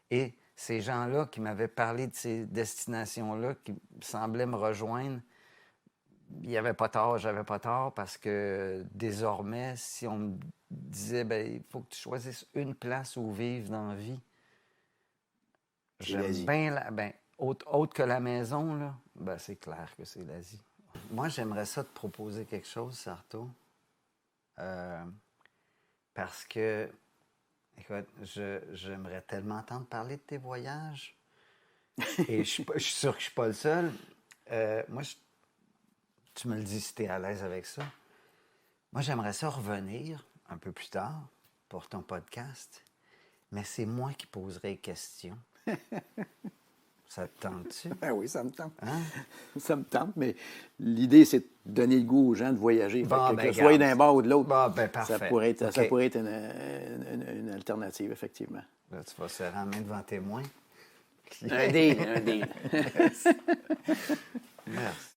et ces gens-là qui m'avaient parlé de ces destinations-là, qui semblaient me rejoindre, il n'y avait pas tort, j'avais pas tort, parce que désormais, si on me disait, ben, il faut que tu choisisses une place où vivre dans la vie, j'aime l'Asie. bien, autre que la maison, là, ben, c'est clair que c'est l'Asie. Moi, j'aimerais ça te proposer quelque chose, Sarto, parce que, écoute, j'aimerais tellement entendre parler de tes voyages, et je suis sûr que je suis pas le seul. Moi, tu me le dis si tu es à l'aise avec ça. Moi, j'aimerais ça revenir un peu plus tard pour ton podcast, mais c'est moi qui poserai les questions. Ça te tente-tu? Ben oui, ça me tente. Hein? Ça me tente, mais l'idée, c'est de donner le goût aux gens de voyager. Bon, Fait ben, que ce soit d'un garde. bord ou de l'autre, Bon, ben, parfait. ça pourrait être, OK. ça pourrait être une alternative, effectivement. Là, tu vas serrer la main devant témoin. Un deal, un deal. Merci.